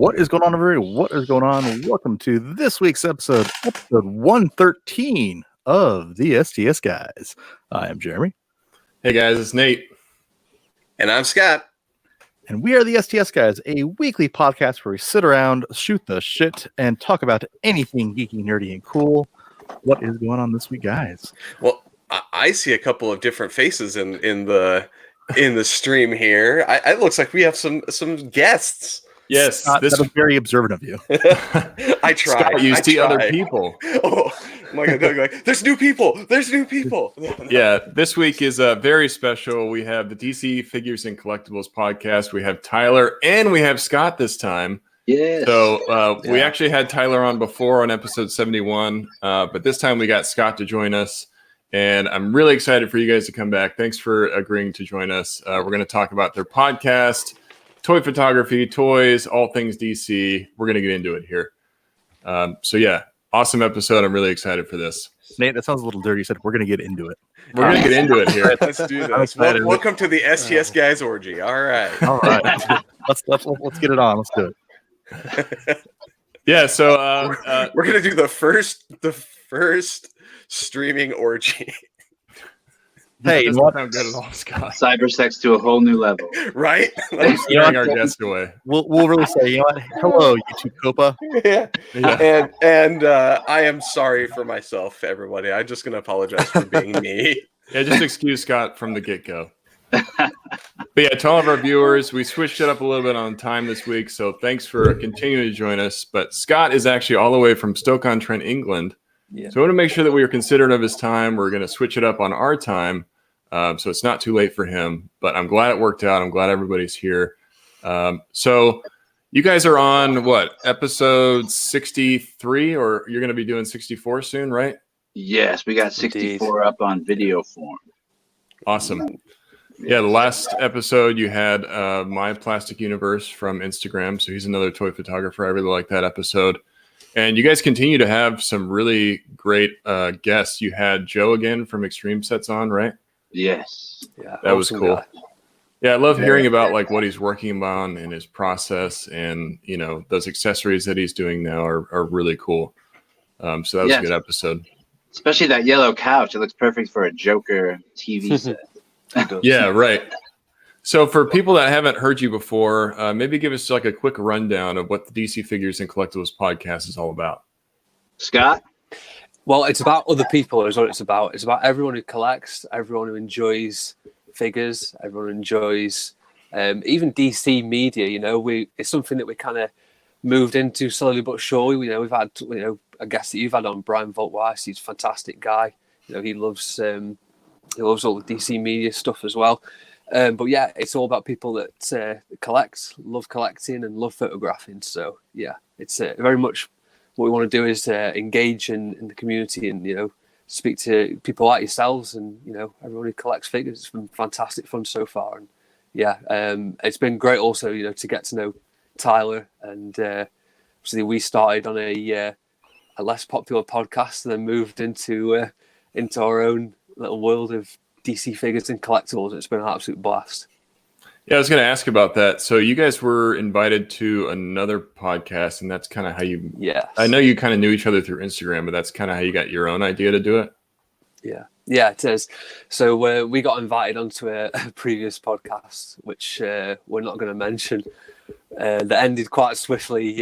What is going on, everybody? What is going on? Welcome to this week's episode 113 of the STS Guys. I am Jeremy. Hey guys, it's Nate. And I'm Scott. And we are the STS Guys, a weekly podcast where we sit around, shoot the shit, and talk about anything geeky, nerdy, and cool. What is going on this week, guys? Well, I see a couple of different faces in the stream here. It looks like we have some guests. Yes, that was very observant of you. I tried. Scott, you see other people. Oh my God! Like, there's new people. There's new people. Yeah, this week is very special. We have the DC Figures and Collectibles podcast. We have Tyler and we have Scott this time. Yes. So we actually had Tyler on before on episode 71, but this time we got Scott to join us. And I'm really excited for you guys to come back. Thanks for agreeing to join us. We're going to talk about their podcast, toy photography, toys, all things DC. We're going to get into it here. So yeah, awesome episode. I'm really excited for this. Nate, that sounds a little dirty. You said we're going to get into it. We're going to get into it here. Let's do this. Welcome to the STS Guys orgy. All right. All right. Let's get it on. Let's do it. Yeah. So we're going to do the first streaming orgy. Hey, you know good at all, Scott. Cybersex to a whole new level, right? Like, scaring our guests away. We'll really say, you know what? Hello, YouTube Copa. Yeah. And I am sorry for myself, everybody. I'm just gonna apologize for being me. Yeah, just excuse Scott from the get-go. But yeah, to all of our viewers, we switched it up a little bit on time this week, so thanks for continuing to join us. But Scott is actually all the way from Stoke-on-Trent, England. Yeah. So I want to make sure that we are considerate of his time. We're going to switch it up on our time, so it's not too late for him. But I'm glad it worked out. I'm glad everybody's here. So you guys are on, what, episode 63? Or you're going to be doing 64 soon, right? Yes, we got 64 up on video form. Awesome. Yeah, the last episode you had My Plastic Universe from Instagram. So he's another toy photographer. I really like that episode. And you guys continue to have some really great guests. You had Joe again from Extreme Sets on, right? Yes. Yeah, that was cool. Guy. Yeah, I love hearing about like what he's working on in his process, and you know those accessories that he's doing now are really cool. So that was a good episode. Especially that yellow couch. It looks perfect for a Joker TV set. Yeah, right. So for people that haven't heard you before, maybe give us like a quick rundown of what the DC Figures and Collectibles podcast is all about. Scott? Well, it's about other people is what it's about. It's about everyone who collects, everyone who enjoys figures, everyone who enjoys even DC media. You know, it's something that we kind of moved into slowly but surely. You know, we've had a guest that you've had on, Brian Voltweiss. He's a fantastic guy. You know, he loves all the DC media stuff as well. But yeah, it's all about people that collect, love collecting, and love photographing. So yeah, it's very much what we want to do is engage in the community and speak to people like yourselves and everyone who collects figures. It's been fantastic fun so far, and yeah, it's been great also to get to know Tyler, and obviously we started on a less popular podcast and then moved into our own little world of DC Figures and Collectibles. It's been an absolute blast. Yeah, I was going to ask about that. So you guys were invited to another podcast, and that's kind of how you... Yes. I know you kind of knew each other through Instagram, but that's kind of how you got your own idea to do it? Yeah, it is. So we got invited onto a previous podcast, which we're not going to mention, that ended quite swiftly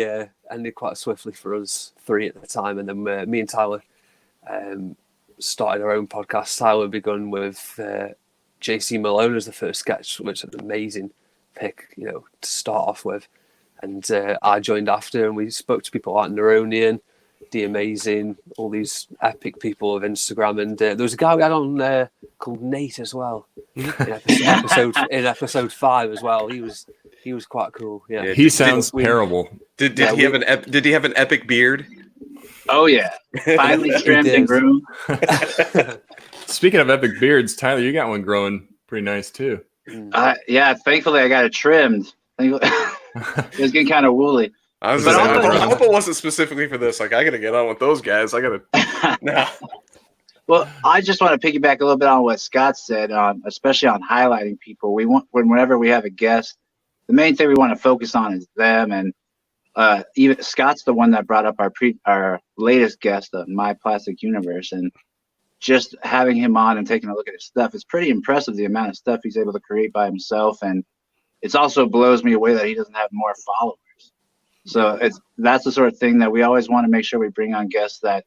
for us three at the time. And then me and Tyler... started our own podcast. Tyler begun with JC Malone as the first sketch, which is an amazing pick, to start off with. And I joined after, and we spoke to people like Neronian, The Amazing, all these epic people of Instagram. And there was a guy we had on called Nate as well in episode 5 as well. He was quite cool. Yeah, he sounds terrible. Did he have an epic beard? Oh yeah, finally trimmed and groomed. Speaking of epic beards, Tyler, you got one growing pretty nice too. Yeah, thankfully I got it trimmed. It was getting kind of woolly. I hope it wasn't specifically for this. Like, I got to get on with those guys. I got to. Nah. Well, I just want to piggyback a little bit on what Scott said, especially on highlighting people. Whenever we have a guest, the main thing we want to focus on is them, and even Scott's the one that brought up our latest guest of My Plastic Universe, and just having him on and taking a look at his stuff, it's pretty impressive the amount of stuff he's able to create by himself, and it's also blows me away that he doesn't have more followers. So that's the sort of thing that we always want to make sure we bring on guests that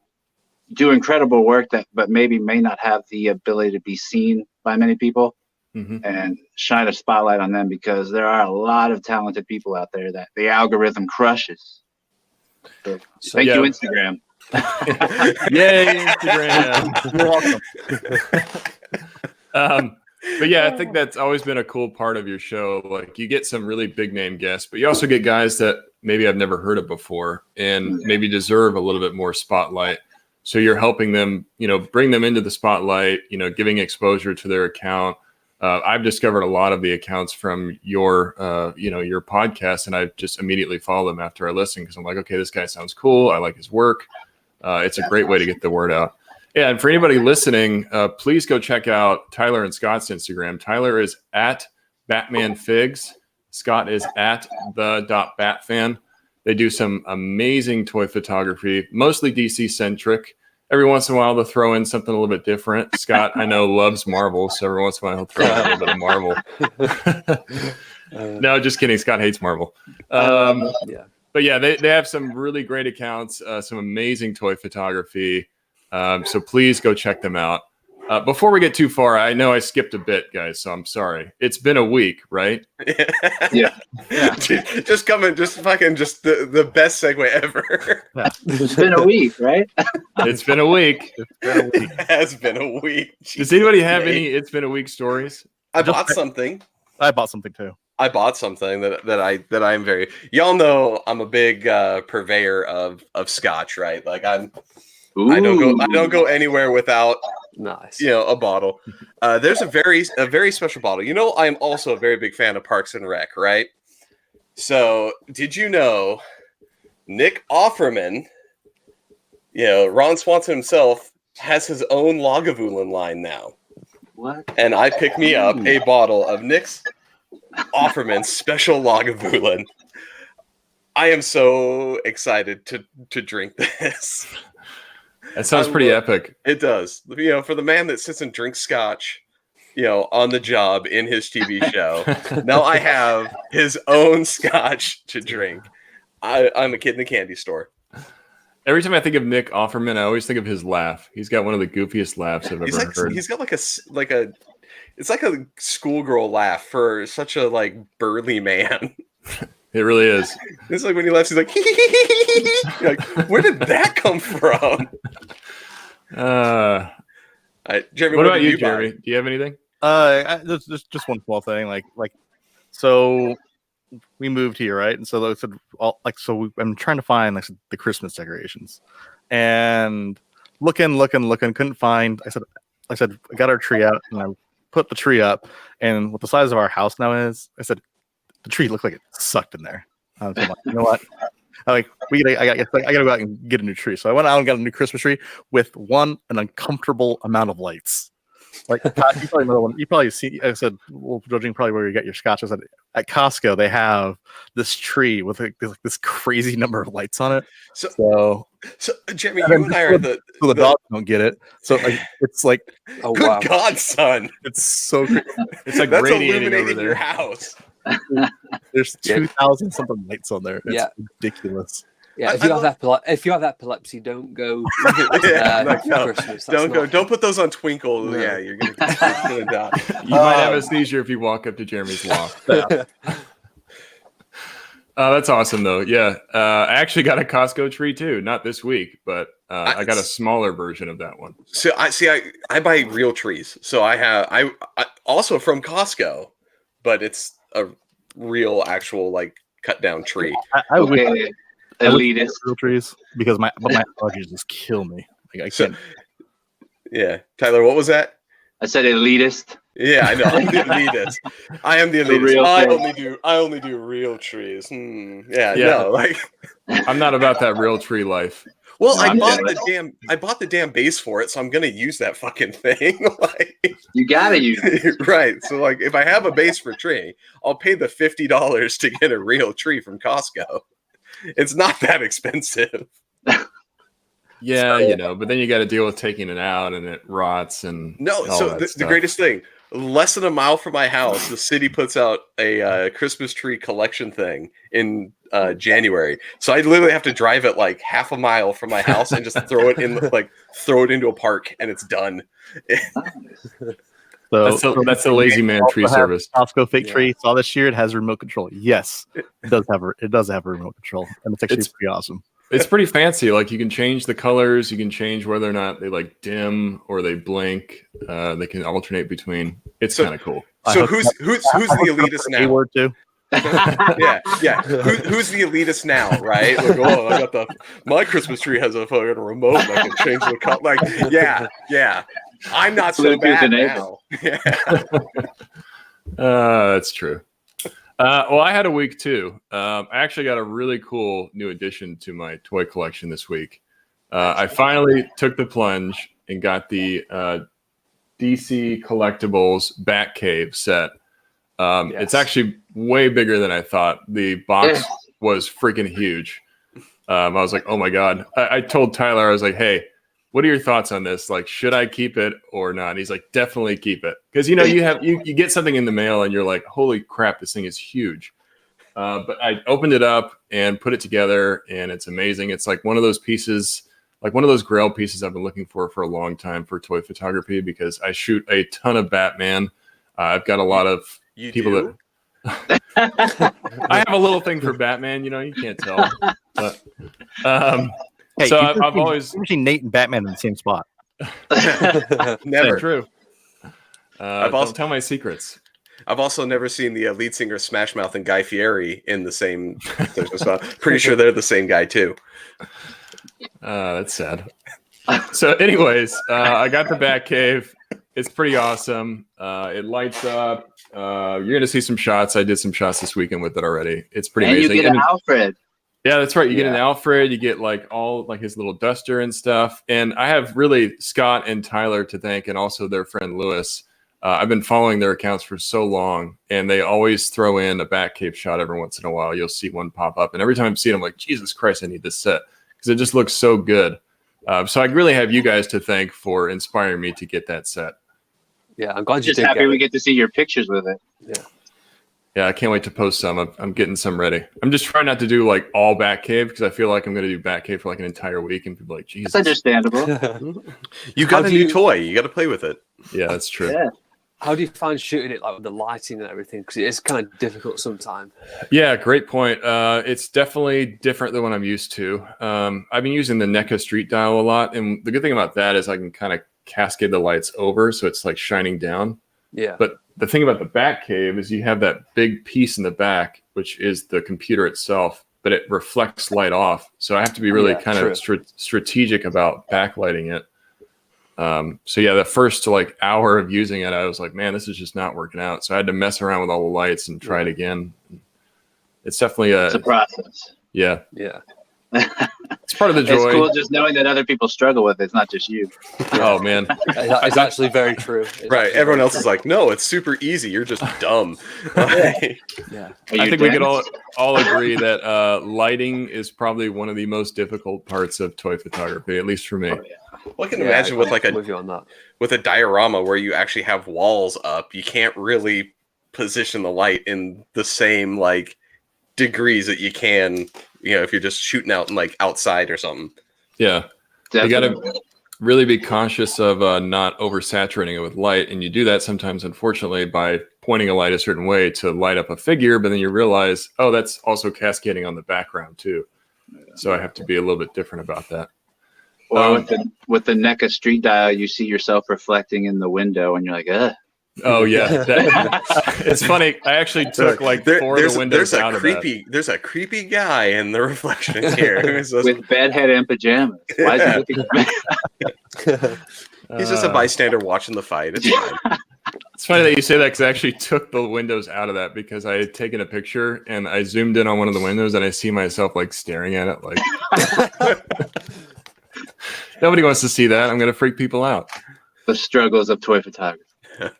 do incredible work but maybe may not have the ability to be seen by many people, and shine a spotlight on them, because there are a lot of talented people out there that the algorithm crushes. So thank you, Instagram. Yay, Instagram. You're welcome. But yeah, I think that's always been a cool part of your show. Like, you get some really big name guests, but you also get guys that maybe I've never heard of before and maybe deserve a little bit more spotlight. So you're helping them, bring them into the spotlight, giving exposure to their account. I've discovered a lot of the accounts from your podcast, and I just immediately follow them after I listen, because I'm like, okay, this guy sounds cool. I like his work. It's a great way to get the word out. Yeah, and for anybody listening, please go check out Tyler and Scott's Instagram. Tyler is at BatmanFigs. Scott is at the.batfan. They do some amazing toy photography, mostly DC-centric. Every once in a while, they'll throw in something a little bit different. Scott, I know, loves Marvel, so every once in a while, he'll throw in a little bit of Marvel. No, just kidding. Scott hates Marvel. But yeah, they have some really great accounts, some amazing toy photography. So please go check them out. Before we get too far, I know I skipped a bit, guys, so I'm sorry. It's been a week, right? Yeah. Just the best segue ever. It's been a week, right? It's been a week. It has been a week. Does anybody have any It's Been a Week stories? I bought something. I bought something too. I bought something that I'm very. Y'all know I'm a big purveyor of scotch, right? Like I don't go anywhere without a bottle. There's a very special bottle. I am also a very big fan of Parks and Rec, right? So did you know Nick Offerman, Ron Swanson himself, has his own Lagavulin line now? What? And I picked me up a bottle of Nick's Offerman special Lagavulin. I am so excited to drink this. That sounds pretty epic. It does. For the man that sits and drinks scotch, on the job in his TV show, now I have his own scotch to drink. I'm a kid in a candy store. Every time I think of Nick Offerman, I always think of his laugh. He's got one of the goofiest laughs I've ever heard. He's got it's like a schoolgirl laugh for such a burly man. It really is. It's like when he laughs, he's like, you're like, where did that come from? Jeremy, what about you, Jeremy? Do you have anything? There's just one small thing. So we moved here, right? And so I'm trying to find the Christmas decorations, and looking, couldn't find. I said, I got our tree out, and I put the tree up, and what the size of our house now is, I said, the tree looked like it sucked in there. So I'm like, you know what? I gotta go out and get a new tree. So I went out and got a new Christmas tree with an uncomfortable amount of lights. Like, you probably know one. You probably see. I said, well, judging probably where you get your scotch. I said, at Costco they have this tree with this crazy number of lights on it. So Jeremy, you and I are the dogs don't get it. So it's like, oh, good God, son! It's so crazy. It's like that's radiating illuminating over there. Your house. There's 2,000 something lights on there. It's ridiculous. Yeah, if you have epilepsy, don't go. Christmas. Don't put those on Twinkle. No. Yeah, you're gonna die. You might have a seizure if you walk up to Jeremy's loft. That's awesome, though. Yeah, I actually got a Costco tree too. Not this week, but I got a smaller version of that one. So I buy real trees. So I also from Costco, but it's a real actual cut down tree. I elitist real trees because my allergies just kill me. I can't. Yeah, Tyler, what was that? I said elitist. Yeah, I know. I'm the elitist. I am the elitist. I only do real trees. Yeah. No, I'm not about that real tree life. Well, I bought the damn base for it, so I'm gonna use that fucking thing. You gotta use it. Right. So if I have a base for tree, I'll pay the $50 to get a real tree from Costco. It's not that expensive. Yeah, but then you got to deal with taking it out and it rots and no. all So that the greatest thing, less than a mile from my house, the city puts out a Christmas tree collection thing in January. So I literally have to drive it like half a mile from my house and just throw it into a park, and it's done. So that's a lazy man tree service. Costco fake tree. Saw this year. It has remote control. Yes, it does have a remote control, and it's actually pretty awesome. It's pretty fancy. Like you can change the colors. You can change whether or not they like dim or they blink. They can alternate between. It's kind of cool. So who's the elitist now? Word too. yeah. Who's the elitist now? Right? Like, oh, I got my Christmas tree has a fucking remote. And I can change the color. Like, yeah. I'm not so bad now. That's true. Well, I had a week too. I actually got a really cool new addition to my toy collection this week. I finally took the plunge and got the DC Collectibles Batcave set. It's actually way bigger than I thought. The box was freaking huge. I was like, oh my God. I told Tyler, I was like, hey, what are your thoughts on this? Like, should I keep it or not? And he's like, definitely keep it. Because, you get something in the mail and you're like, holy crap, this thing is huge. But I opened it up and put it together and it's amazing. It's like one of those pieces, like one of those grail pieces I've been looking for a long time for toy photography because I shoot a ton of Batman. I've got a lot of people that I have a little thing for Batman, you can't tell. But hey, so I've always seen Nate and Batman in the same spot. Never. True. Don't tell my secrets. I've also never seen the lead singer Smash Mouth and Guy Fieri in the same spot. Pretty sure they're the same guy too. That's sad. So anyways, I got the Batcave. It's pretty awesome. It lights up. You're going to see some shots. I did some shots this weekend with it already. It's pretty amazing. And you get an Alfred. Yeah, that's right. You get an Alfred. You get like all like his little duster and stuff. And I have really Scott and Tyler to thank, and also their friend Lewis. I've been following their accounts for so long, and they always throw in a Batcave shot every once in a while. You'll see one pop up, and every time I see it, I'm like, Jesus Christ, I need this set because it just looks so good. So I really have you guys to thank for inspiring me to get that set. Yeah, I'm glad you just did. Happy we get to see your pictures with it. Yeah, I can't wait to post some. I'm getting some ready. I'm just trying not to do like all Batcave because I feel like I'm going to do Batcave for like an entire week, and people are like, Jesus. That's understandable. You got a new toy. You got to play with it. Yeah, that's true. Yeah. How do you find shooting it like with the lighting and everything? Because it is kind of difficult sometimes. Yeah, great point. It's definitely different than what I'm used to. I've been using the NECA street dial a lot, and the good thing about that is I can kind of cascade the lights over, so it's like shining down. Yeah. But the thing about the Batcave is you have that big piece in the back, which is the computer itself, but it reflects light off. So I have to be really of strategic about backlighting it. So yeah, the first like hour of using it, I was like, man, this is just not working out. So I had to mess around with all the lights and try it again. It's definitely it's a process. Yeah. Yeah. It's part of the joy. It's cool just knowing that other people struggle with it. It's not just you. Oh man. It's actually very true. Right. Everyone else is like, no, it's super easy. You're just dumb. Yeah. I think we could all agree that lighting is probably one of the most difficult parts of toy photography, at least for me. Oh, yeah. Well, I can imagine with like with a diorama where you actually have walls up, you can't really position the light in the same like degrees that you can, if you're just shooting out like outside or something. Yeah. Definitely. You got to really be conscious of not oversaturating it with light. And you do that sometimes, unfortunately, by pointing a light a certain way to light up a figure, but then you realize, oh, that's also cascading on the background too. So I have to be a little bit different about that. Or with the NECA street dial, you see yourself reflecting in the window, and you're like, ugh. Oh yeah, it's funny. I actually took like four of the windows out of that. There's a creepy guy in the reflection here with bedhead and pajamas. Why is he looking at me? He's just a bystander watching the fight. It's fine. It's funny that you say that because I actually took the windows out of that because I had taken a picture and I zoomed in on one of the windows and I see myself like staring at it like. Nobody wants to see that. I'm going to freak people out. The struggles of toy photography.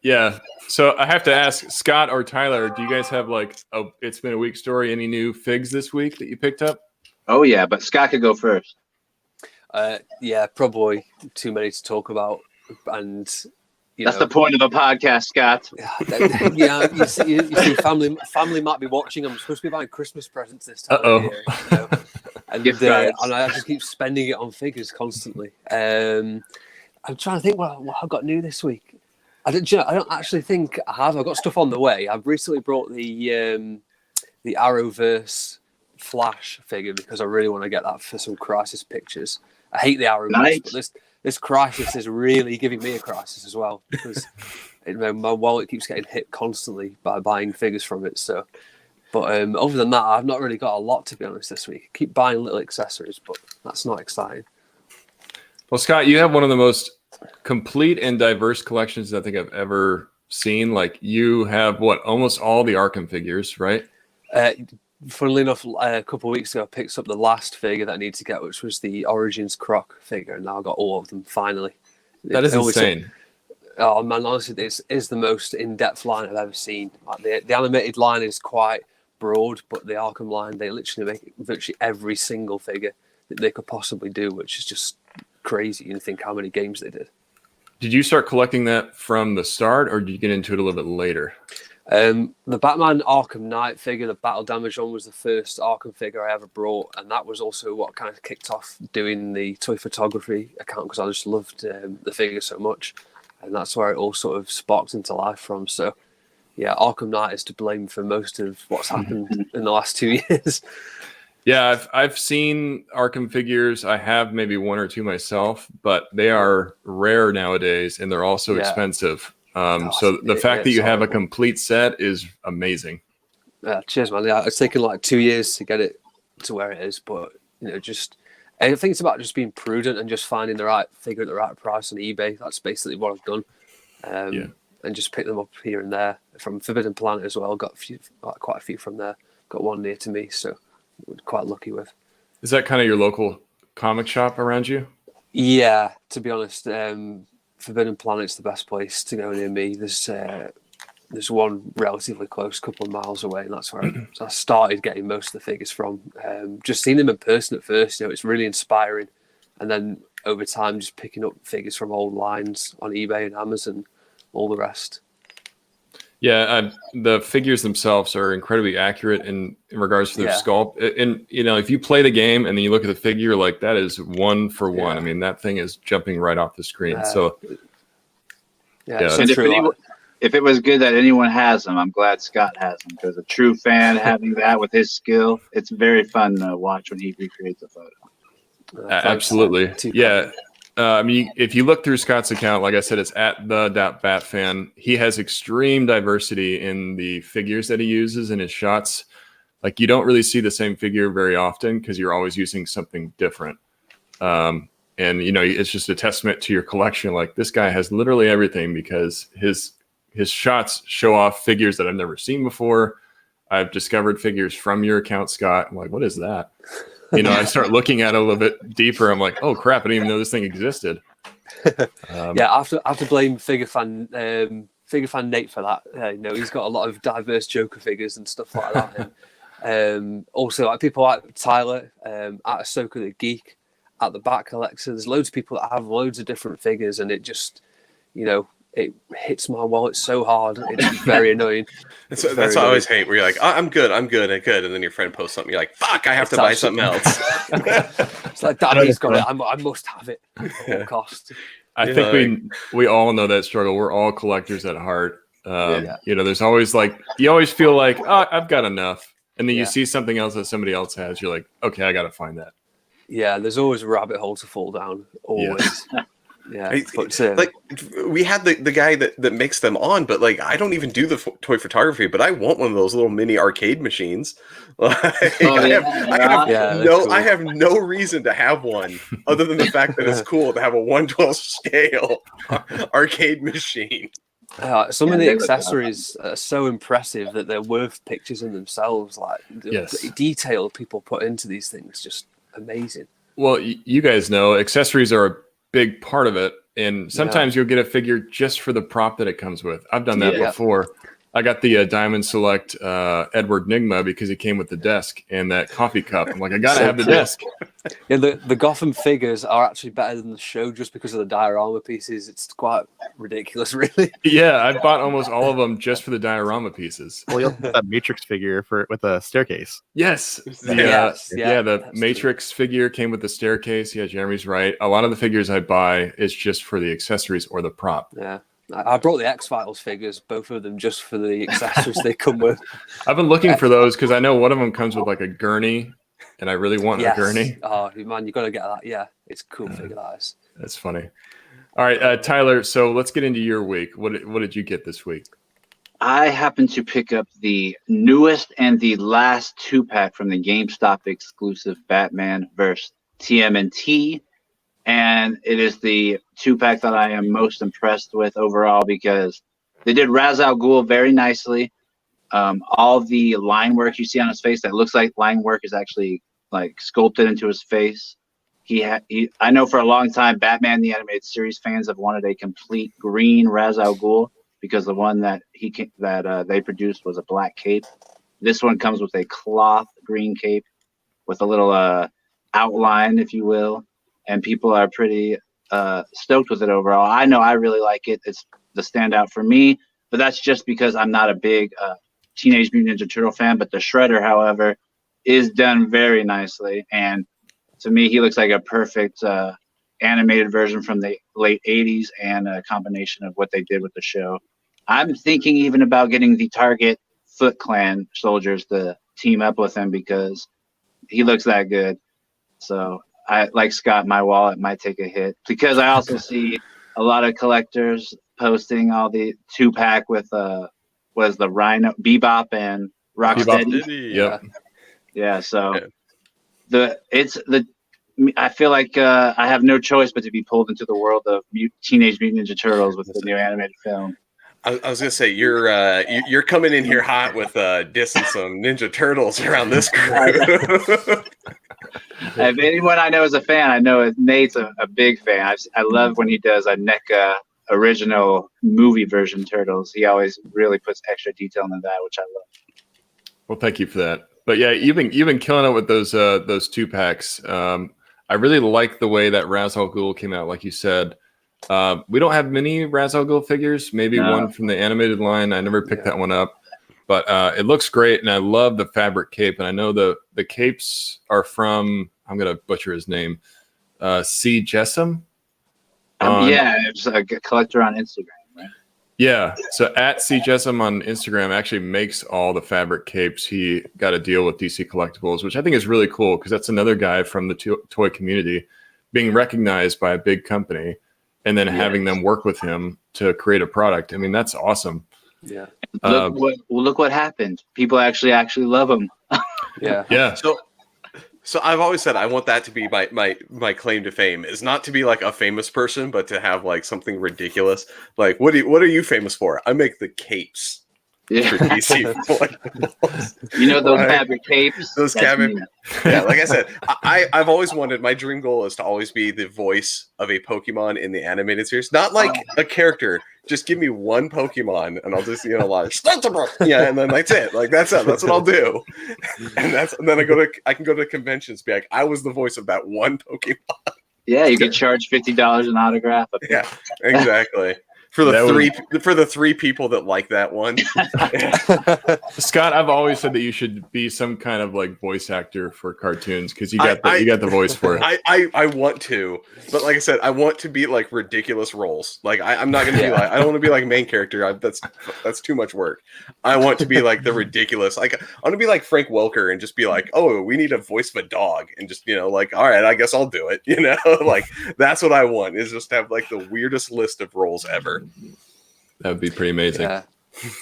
Yeah. So I have to ask Scott or Tyler, do you guys have like it's been a week story? Any new figs this week that you picked up? Oh yeah, but Scott could go first. Yeah, probably too many to talk about, and that's the point of a podcast, Scott. Yeah, you see, family might be watching. I'm supposed to be buying Christmas presents this time of year, you know? And I just keep spending it on figures constantly. I'm trying to think what I've got new this week. I don't actually think I have. I've got stuff on the way. I've recently brought the Arrowverse Flash figure because I really want to get that for some Crisis pictures. I hate the Arrowverse, but this Crisis is really giving me a crisis as well because my wallet keeps getting hit constantly by buying figures from it. So, but other than that, I've not really got a lot, to be honest, this week. I keep buying little accessories, but that's not exciting. Well, Scott, you have one of the most complete and diverse collections I think I've ever seen. Like, you have almost all the Arkham figures, right? Funnily enough, a couple of weeks ago, I picked up the last figure that I need to get, which was the Origins Croc figure, and now I've got all of them finally. That is insane. Oh man, honestly, this is the most in-depth line I've ever seen. Like the animated line is quite broad, but the Arkham line, they literally make virtually every single figure that they could possibly do, which is just crazy. You think how many games they did. Did you start collecting that from the start, or did you get into it a little bit later? The Batman Arkham Knight figure, the Battle Damage one, was the first Arkham figure I ever brought, and that was also what kind of kicked off doing the toy photography account because I just loved the figure so much, and that's where it all sort of sparked into life from. So, yeah, Arkham Knight is to blame for most of what's happened in the last 2 years. Yeah, I've seen Arkham figures. I have maybe one or two myself, but they are rare nowadays, and they're also expensive. So the fact that you have a complete set is amazing. Yeah, cheers, man. Yeah, it's taken like 2 years to get it to where it is, but I think it's about just being prudent and just finding the right figure at the right price on eBay. That's basically what I've done, and just pick them up here and there from Forbidden Planet as well. Got quite a few from there. Got one near to me, so we're quite lucky with. Is that kind of your local comic shop around you? Yeah, to be honest. Forbidden Planet's the best place to go near me. There's one relatively close, couple of miles away, and that's where I started getting most of the figures from. Just seeing them in person at first, it's really inspiring, and then over time, just picking up figures from old lines on eBay and Amazon, all the rest. Yeah, the figures themselves are incredibly accurate in regards to their sculpt. And, if you play the game and then you look at the figure, like, that is one for one. I mean, that thing is jumping right off the screen. So, and if it was good that anyone has them, I'm glad Scott has them, because a true fan having that with his skill, it's very fun to watch when he recreates a photo. Absolutely. Yeah. If you look through Scott's account, like I said, it's at the.batfan. He has extreme diversity in the figures that he uses in his shots. Like, you don't really see the same figure very often because you're always using something different. And, it's just a testament to your collection. Like, this guy has literally everything because his shots show off figures that I've never seen before. I've discovered figures from your account, Scott. I'm like, what is that? I start looking at it a little bit deeper. I'm like, oh crap, I didn't even know this thing existed. I have to blame Figure Fan Nate for that. He's got a lot of diverse Joker figures and stuff like that. And, also, like people like Tyler at Ahsoka the Geek at the Bat Collector. There's loads of people that have loads of different figures, and it just, it hits my wallet so hard. It's very annoying. That's what I always hate, where you're like, oh, I'm good. And then your friend posts something, you're like, fuck, I have to buy something else. It's like, Daddy's got it. I must have it at all costs. I think we all know that struggle. We're all collectors at heart. There's always you always feel like, oh, I've got enough. And then you see something else that somebody else has. You're like, okay, I got to find that. Yeah, there's always a rabbit hole to fall down. Always. Yeah, but, we had the guy that makes them on, but I don't even do the toy photography, but I want one of those little mini arcade machines. I have no reason to have one other than the fact that it's cool to have a 1/12 scale arcade machine. Some of the accessories are so impressive that they're worth pictures in themselves. Like the detail people put into these things, just amazing. Well, you guys know accessories are a big part of it, and sometimes you'll get a figure just for the prop that it comes with. I've done that before. I got the Diamond Select Edward Nigma because he came with the desk and that coffee cup. I'm like, I gotta have the desk. Yeah, the Gotham figures are actually better than the show just because of the diorama pieces. It's quite ridiculous, really. Yeah, I bought almost all of them just for the diorama pieces. Well, you also have that Matrix figure with a staircase. Yes. The Matrix figure came with the staircase. Yeah, Jeremy's right. A lot of the figures I buy is just for the accessories or the prop. Yeah. I brought the X-Files figures, both of them, just for the accessories they come with. I've been looking for those because I know one of them comes with like a gurney, and I really want a gurney. Oh, man, you got to get that. Yeah, it's a cool figure, that is. That's funny. All right, Tyler, so let's get into your week. What did you get this week? I happened to pick up the newest and the last 2-pack from the GameStop exclusive Batman vs. TMNT. And it is the 2-pack that I am most impressed with overall because they did Ra's al Ghul very nicely. All the line work you see on his face that looks like line work is actually like sculpted into his face. I know for a long time, Batman the Animated Series fans have wanted a complete green Ra's al Ghul because the one that they produced was a black cape. This one comes with a cloth green cape with a little outline, if you will. And people are pretty stoked with it overall. I know I really like it. It's the standout for me, but that's just because I'm not a big Teenage Mutant Ninja Turtle fan. But the Shredder, however, is done very nicely. And to me, he looks like a perfect animated version from the late 80s and a combination of what they did with the show. I'm thinking even about getting the Target Foot Clan soldiers to team up with him because he looks that good. So I, like Scott, my wallet might take a hit because I also see a lot of collectors posting all the 2-pack with was the Rhino, Bebop and Rocksteady. Yeah. So I feel like I have no choice but to be pulled into the world of Teenage Mutant Ninja Turtles with the new animated film. I was gonna say you're coming in here hot with dissing some Ninja Turtles around this group. If anyone I know is a fan, I know Nate's a big fan. I love when he does a NECA original movie version Turtles. He always really puts extra detail into that, which I love. Well, thank you for that. But yeah, you've been killing it with those 2-packs. I really like the way that Ra's al Ghul came out, like you said. We don't have many Ra's al Ghul figures. Maybe one from the animated line. I never picked that one up. But it looks great, and I love the fabric cape. And I know the capes are from, I'm going to butcher his name, C. Jessam. It's a collector on Instagram, right? Yeah, so at C. Jessam on Instagram actually makes all the fabric capes. He got a deal with DC Collectibles, which I think is really cool because that's another guy from the toy community being recognized by a big company and then having them work with him to create a product. I mean, that's awesome. Yeah. Look what happened. People actually love him. Yeah. So I've always said I want that to be my claim to fame is not to be like a famous person, but to have like something ridiculous. Like what are you famous for? I make the capes. For DC. You know those fabric capes? Those fabric. Yeah, like I said, I've always wanted. My dream goal is to always be the voice of a Pokemon in the animated series, not like a character. Just give me one Pokemon, and I'll just and then that's it. Like that's it. That's what I'll do. And then I can go to conventions, be like, I was the voice of that one Pokemon. Yeah, you can charge $50 an autograph. Yeah, exactly. For the three people that like that one. Scott, I've always said that you should be some kind of like voice actor for cartoons because you got the voice for it. I want to, but like I said, I want to be like ridiculous roles. Like I'm not gonna be like I don't want to be like main character. That's too much work. I want to be like the ridiculous. Like I want to be like Frank Welker and just be like, oh, we need a voice of a dog, and just like, all right, I guess I'll do it. Like that's what I want is just have like the weirdest list of roles ever. That would be pretty amazing. Yeah,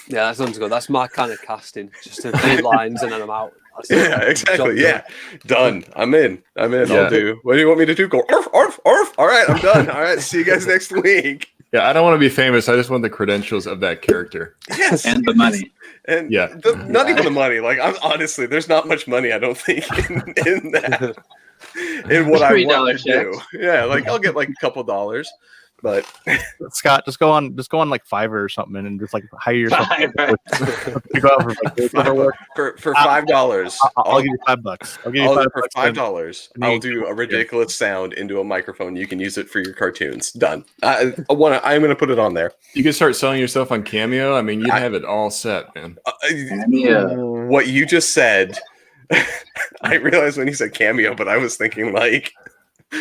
that sounds good. That's my kind of casting. Just a few lines and then I'm out. Yeah, exactly. Yeah, done. I'm in. Yeah. I'll do. What do you want me to do? Go arf, arf, arf. All right, I'm done. All right, see you guys next week. Yeah, I don't want to be famous. I just want the credentials of that character. Yes, and the money. And not even the money. Like honestly, there's not much money. I don't think in that. In what I want to do. Yeah, like I'll get like a couple dollars. But Scott, just go on like Fiverr or something, and just like hire yourself. You go out for like for $5. I'll give you $5. I'll give you $5. I'll do a ridiculous sound into a microphone. You can use it for your cartoons. Done. I'm gonna put it on there. You can start selling yourself on Cameo. I mean, you have it all set, man. What you just said, I realized when you said Cameo, but I was thinking like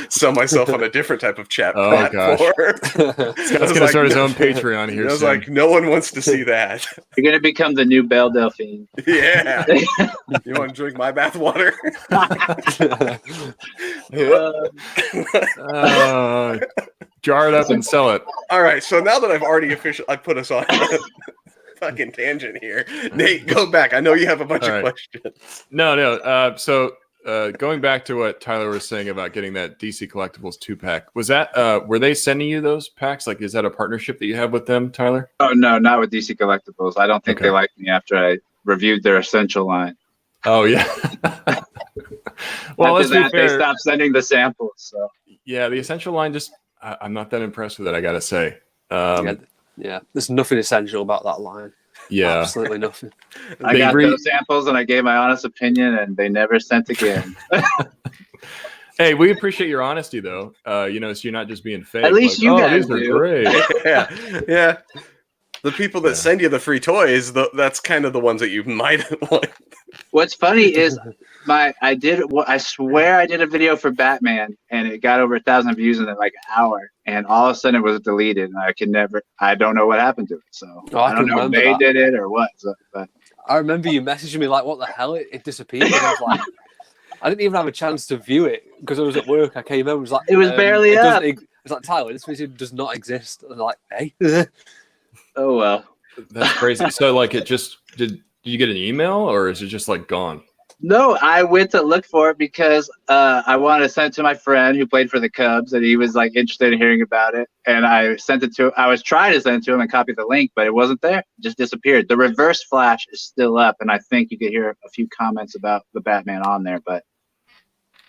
sell myself on a different type of chat platform. Scott's gonna start his own Patreon here. I was like, no one wants to see that. You're gonna become the new Belle Delphine. Yeah. You want to drink my bathwater? Jar it up and sell it. All right. So now that I've already I put us on a fucking tangent here. Nate, go back. I know you have a bunch of questions. No. So going back to what Tyler was saying about getting that DC Collectibles 2-pack, was that were they sending you those packs? Like, is that a partnership that you have with them, Tyler? Oh no, not with DC Collectibles. I don't think they liked me after I reviewed their Essential line. Oh yeah. Well, let's be fair. They stopped sending the samples. So yeah, the Essential line I'm not that impressed with it, I gotta say. Yeah, there's nothing essential about that line. Yeah, absolutely nothing. I got those samples and I gave my honest opinion, and they never sent again. Hey, we appreciate your honesty, though. So you're not just being fake. At least you guys these do. Are great. Yeah. The people that send you the free toys, that's kind of the ones that you might want. What's funny is I swear I did a video for Batman, and it got over 1,000 views in like an hour, and all of a sudden it was deleted, and I don't know what happened to it. So I don't know if they did it or what. But I remember you messaging me like, "What the hell? It disappeared." And I was like, I didn't even have a chance to view it because I was at work. I came home, it was like, it was barely up. It was like, Tyler, this video does not exist. And I'm like, hey. Oh well, that's crazy. So like, did you get an email, or is it just like gone? No, I went to look for it because I wanted to send it to my friend who played for the Cubs, and he was like interested in hearing about it. And I sent it to. I was trying to send it to him and copy the link, but it wasn't there. It just disappeared. The reverse flash is still up, and I think you could hear a few comments about the Batman on there, but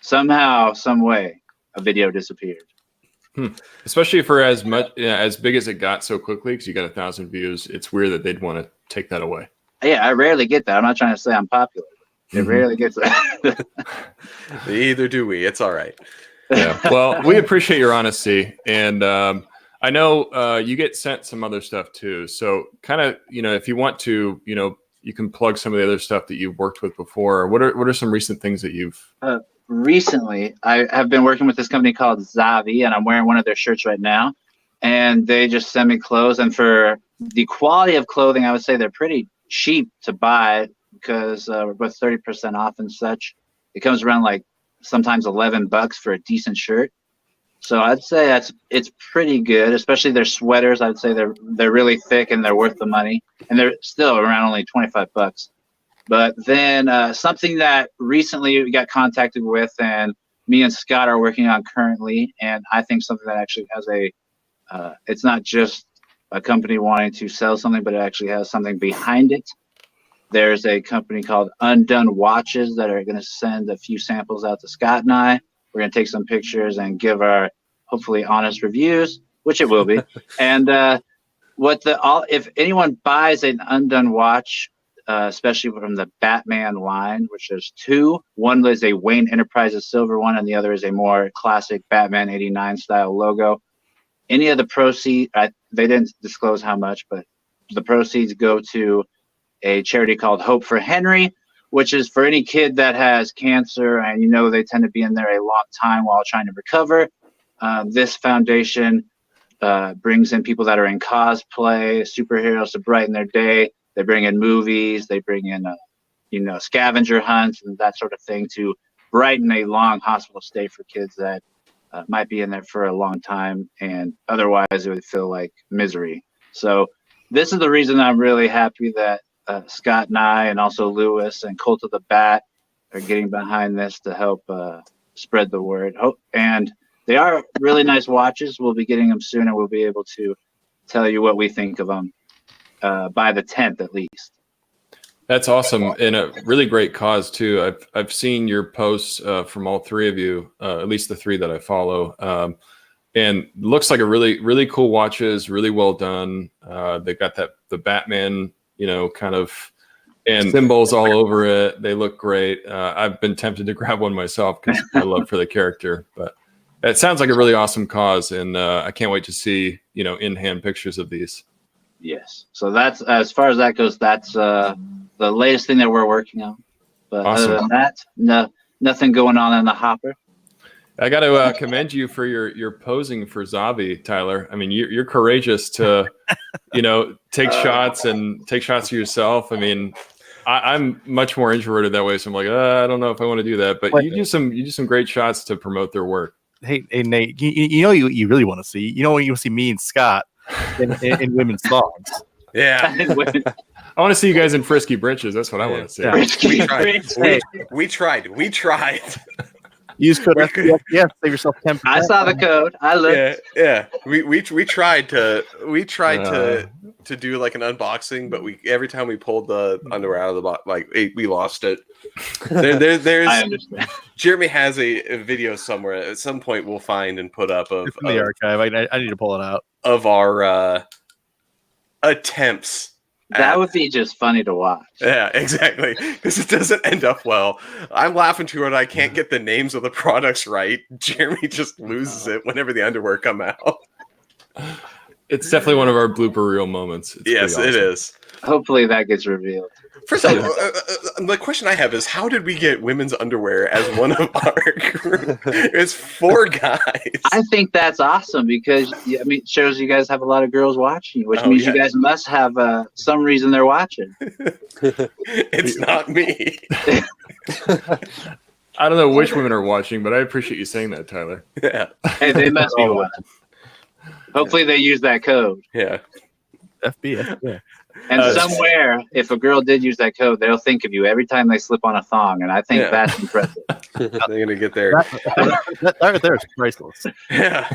somehow, some way, a video disappeared. Especially for as big as it got so quickly, because you got 1,000 views. It's weird that they'd want to take that away. Yeah, I rarely get that. I'm not trying to say I'm popular. It rarely gets that. Either do we. It's all right. Yeah. Well, we appreciate your honesty, and I know you get sent some other stuff too. So, kind of, if you want to, you can plug some of the other stuff that you've worked with before. What are some recent things that you've? Recently, I have been working with this company called Zavi, and I'm wearing one of their shirts right now. And they just send me clothes. And for the quality of clothing, I would say they're pretty cheap to buy because with 30% off and such, it comes around like sometimes $11 for a decent shirt. So I'd say it's pretty good, especially their sweaters. I'd say they're really thick and they're worth the money. And they're still around only $25. But then something that recently we got contacted with, and me and Scott are working on currently, and I think something that actually has it's not just a company wanting to sell something, but it actually has something behind it. There's a company called Undone Watches that are going to send a few samples out to Scott and I. We're going to take some pictures and give our hopefully honest reviews, which it will be. And if anyone buys an Undone watch, especially from the Batman line, which there's two. One is a Wayne Enterprises silver one, and the other is a more classic Batman 89 style logo. Any of the proceeds, they didn't disclose how much, but the proceeds go to a charity called Hope for Henry, which is for any kid that has cancer, and they tend to be in there a long time while trying to recover. This foundation brings in people that are in cosplay, superheroes to brighten their day. They bring in movies, they bring in, scavenger hunts and that sort of thing to brighten a long hospital stay for kids that might be in there for a long time, and otherwise it would feel like misery. So this is the reason I'm really happy that Scott and I, and also Lewis and Cult of the Bat, are getting behind this to help spread the word. And they are really nice watches. We'll be getting them soon, and we'll be able to tell you what we think of them. By the 10th at least. That's awesome, and a really great cause too. I've seen your posts from all three of you, at least the three that I follow, and looks like a really cool watches, really well done. They've got the Batman, kind of, and symbols all over it. They look great. I've been tempted to grab one myself because I love for the character, but it sounds like a really awesome cause, and I can't wait to see, in-hand pictures of these. Yes. So that's, as far as that goes, that's the latest thing that we're working on. But Awesome. Other than that, nothing going on in the hopper. I got to commend you for your posing for Zabi, Tyler. I mean, you're courageous to, take shots and take shots of yourself. I mean, I'm much more introverted that way, so I'm like, I don't know if I want to do that. But you do some great shots to promote their work. Hey Nate, you really want to see? You want to see me and Scott in women's songs? Yeah. I want to see you guys in frisky britches. That's what I want to see. Yeah. We tried. Use code STS, save yourself 10%. I saw the code. I looked. Yeah. We tried to do like an unboxing, but every time we pulled the underwear out of the box, like we lost it. There's I understand. Jeremy has a video somewhere. At some point, we'll find and put up of It's in the archive. I need to pull it out of our attempts. That would be just funny to watch. Yeah, exactly. Because it doesn't end up well. I'm laughing too hard. I can't get the names of the products right. Jeremy just loses it whenever the underwear come out. It's definitely one of our blooper reel moments. Yes, it is. Hopefully that gets revealed. First of all, the question I have is, how did we get women's underwear as one of our group? It's 4 guys. I think that's awesome because it shows you guys have a lot of girls watching, which means you guys must have some reason they're watching. It's not me. I don't know which women are watching, but I appreciate you saying that, Tyler. Yeah. Hey, they must be watching. Hopefully they use that code. Yeah. FBS. Yeah. And somewhere, if a girl did use that code, they'll think of you every time they slip on a thong, and I think that's impressive. They're gonna get there. That right there is priceless. Yeah.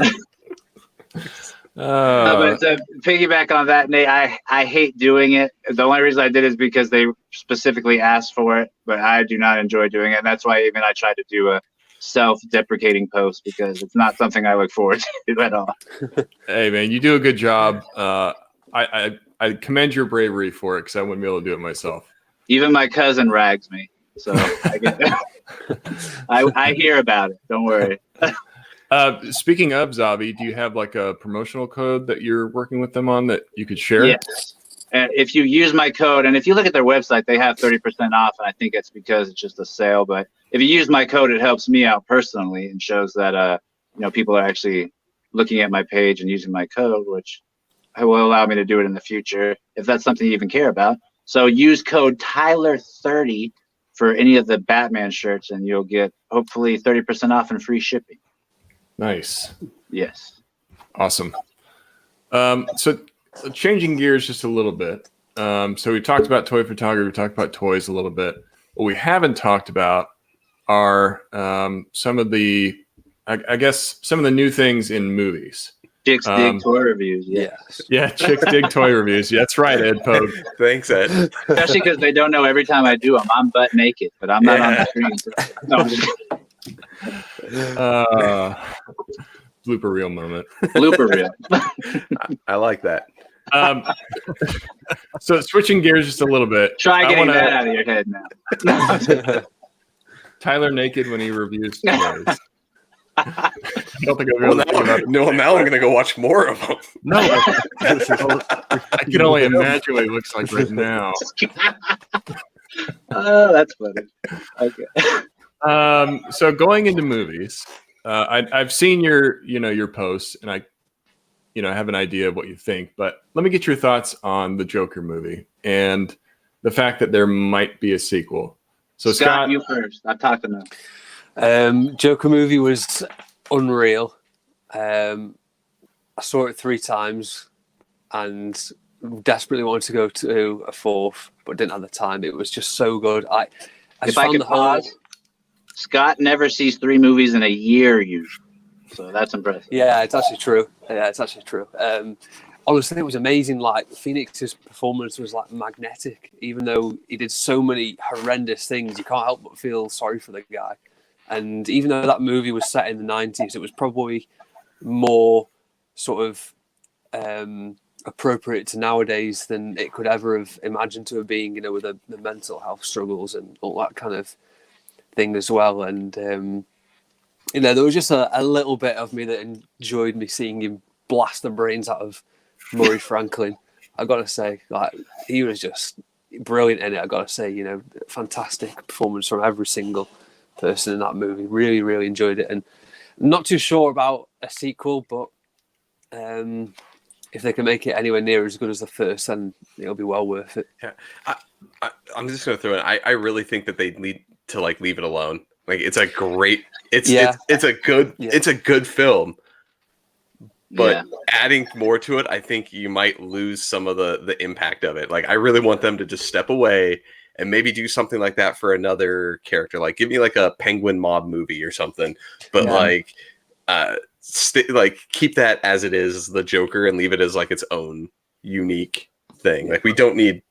But to piggyback on that, Nate, I hate doing it. The only reason I did it is because they specifically asked for it, but I do not enjoy doing it, and that's why even I tried to do a self-deprecating post because it's not something I look forward to at all. Hey, man, you do a good job. I commend your bravery for it because I wouldn't be able to do it myself. Even my cousin rags me, so I get I hear about it. Don't worry. Speaking of Zabi, do you have like a promotional code that you're working with them on that you could share? Yes. And if you use my code, and if you look at their website, they have 30% off, and I think it's because it's just a sale. But if you use my code, it helps me out personally and shows that people are actually looking at my page and using my code, which will allow me to do it in the future if that's something you even care about. So use code Tyler30 for any of the Batman shirts, and you'll get hopefully 30% off and free shipping. Nice. Yes. Awesome. So changing gears just a little bit. So we talked about toy photography, we talked about toys a little bit. What we haven't talked about are some of the, I guess, some of the new things in movies. Chicks dig toy reviews. Yes. Yeah, chicks dig toy reviews. Yeah, that's right, Ed Pogue. Thanks, Ed. Especially because they don't know every time I do them, I'm butt naked, but I'm not on the screen. So. No, I'm just blooper reel moment. blooper reel. I like that. So switching gears just a little bit. Try getting that out of your head now. Tyler naked when he reviews toys. I don't think I'll be able to think about it. No, now I'm going to go watch more of them. No, I can only imagine what he looks like right now. Oh, that's funny. Okay. So going into movies, I've seen your posts, and I have an idea of what you think. But let me get your thoughts on the Joker movie and the fact that there might be a sequel. So Scott, you first. I've talked enough. Joker movie was unreal. I saw it 3 times and desperately wanted to go to a 4th, but didn't have the time. It was just so good. If I could pause, Scott never sees 3 movies in a year usually, so that's impressive. Yeah, it's actually true. Honestly, it was amazing. Like, Phoenix's performance was like magnetic. Even though he did so many horrendous things, you can't help but feel sorry for the guy. And even though that movie was set in the 90s, it was probably more sort of appropriate to nowadays than it could ever have imagined to have been, you know, with the mental health struggles and all that kind of thing as well. And you know, there was just a little bit of me that enjoyed me seeing him blast the brains out of Murray Franklin. I gotta say, like, he was just brilliant in it. I gotta say, you know, fantastic performance from every single person in that movie. Really, really enjoyed it, and not too sure about a sequel, but if they can make it anywhere near as good as the first, then it'll be well worth it. Yeah, I'm just gonna throw in. I really think that they need to like leave it alone. Like, it's a great, it's a good film. But adding more to it, I think you might lose some of the impact of it. Like, I really want them to just step away and maybe do something like that for another character. Like, give me like a Penguin Mob movie or something. But like keep that as it is, the Joker, and leave it as like its own unique thing. Like, we don't need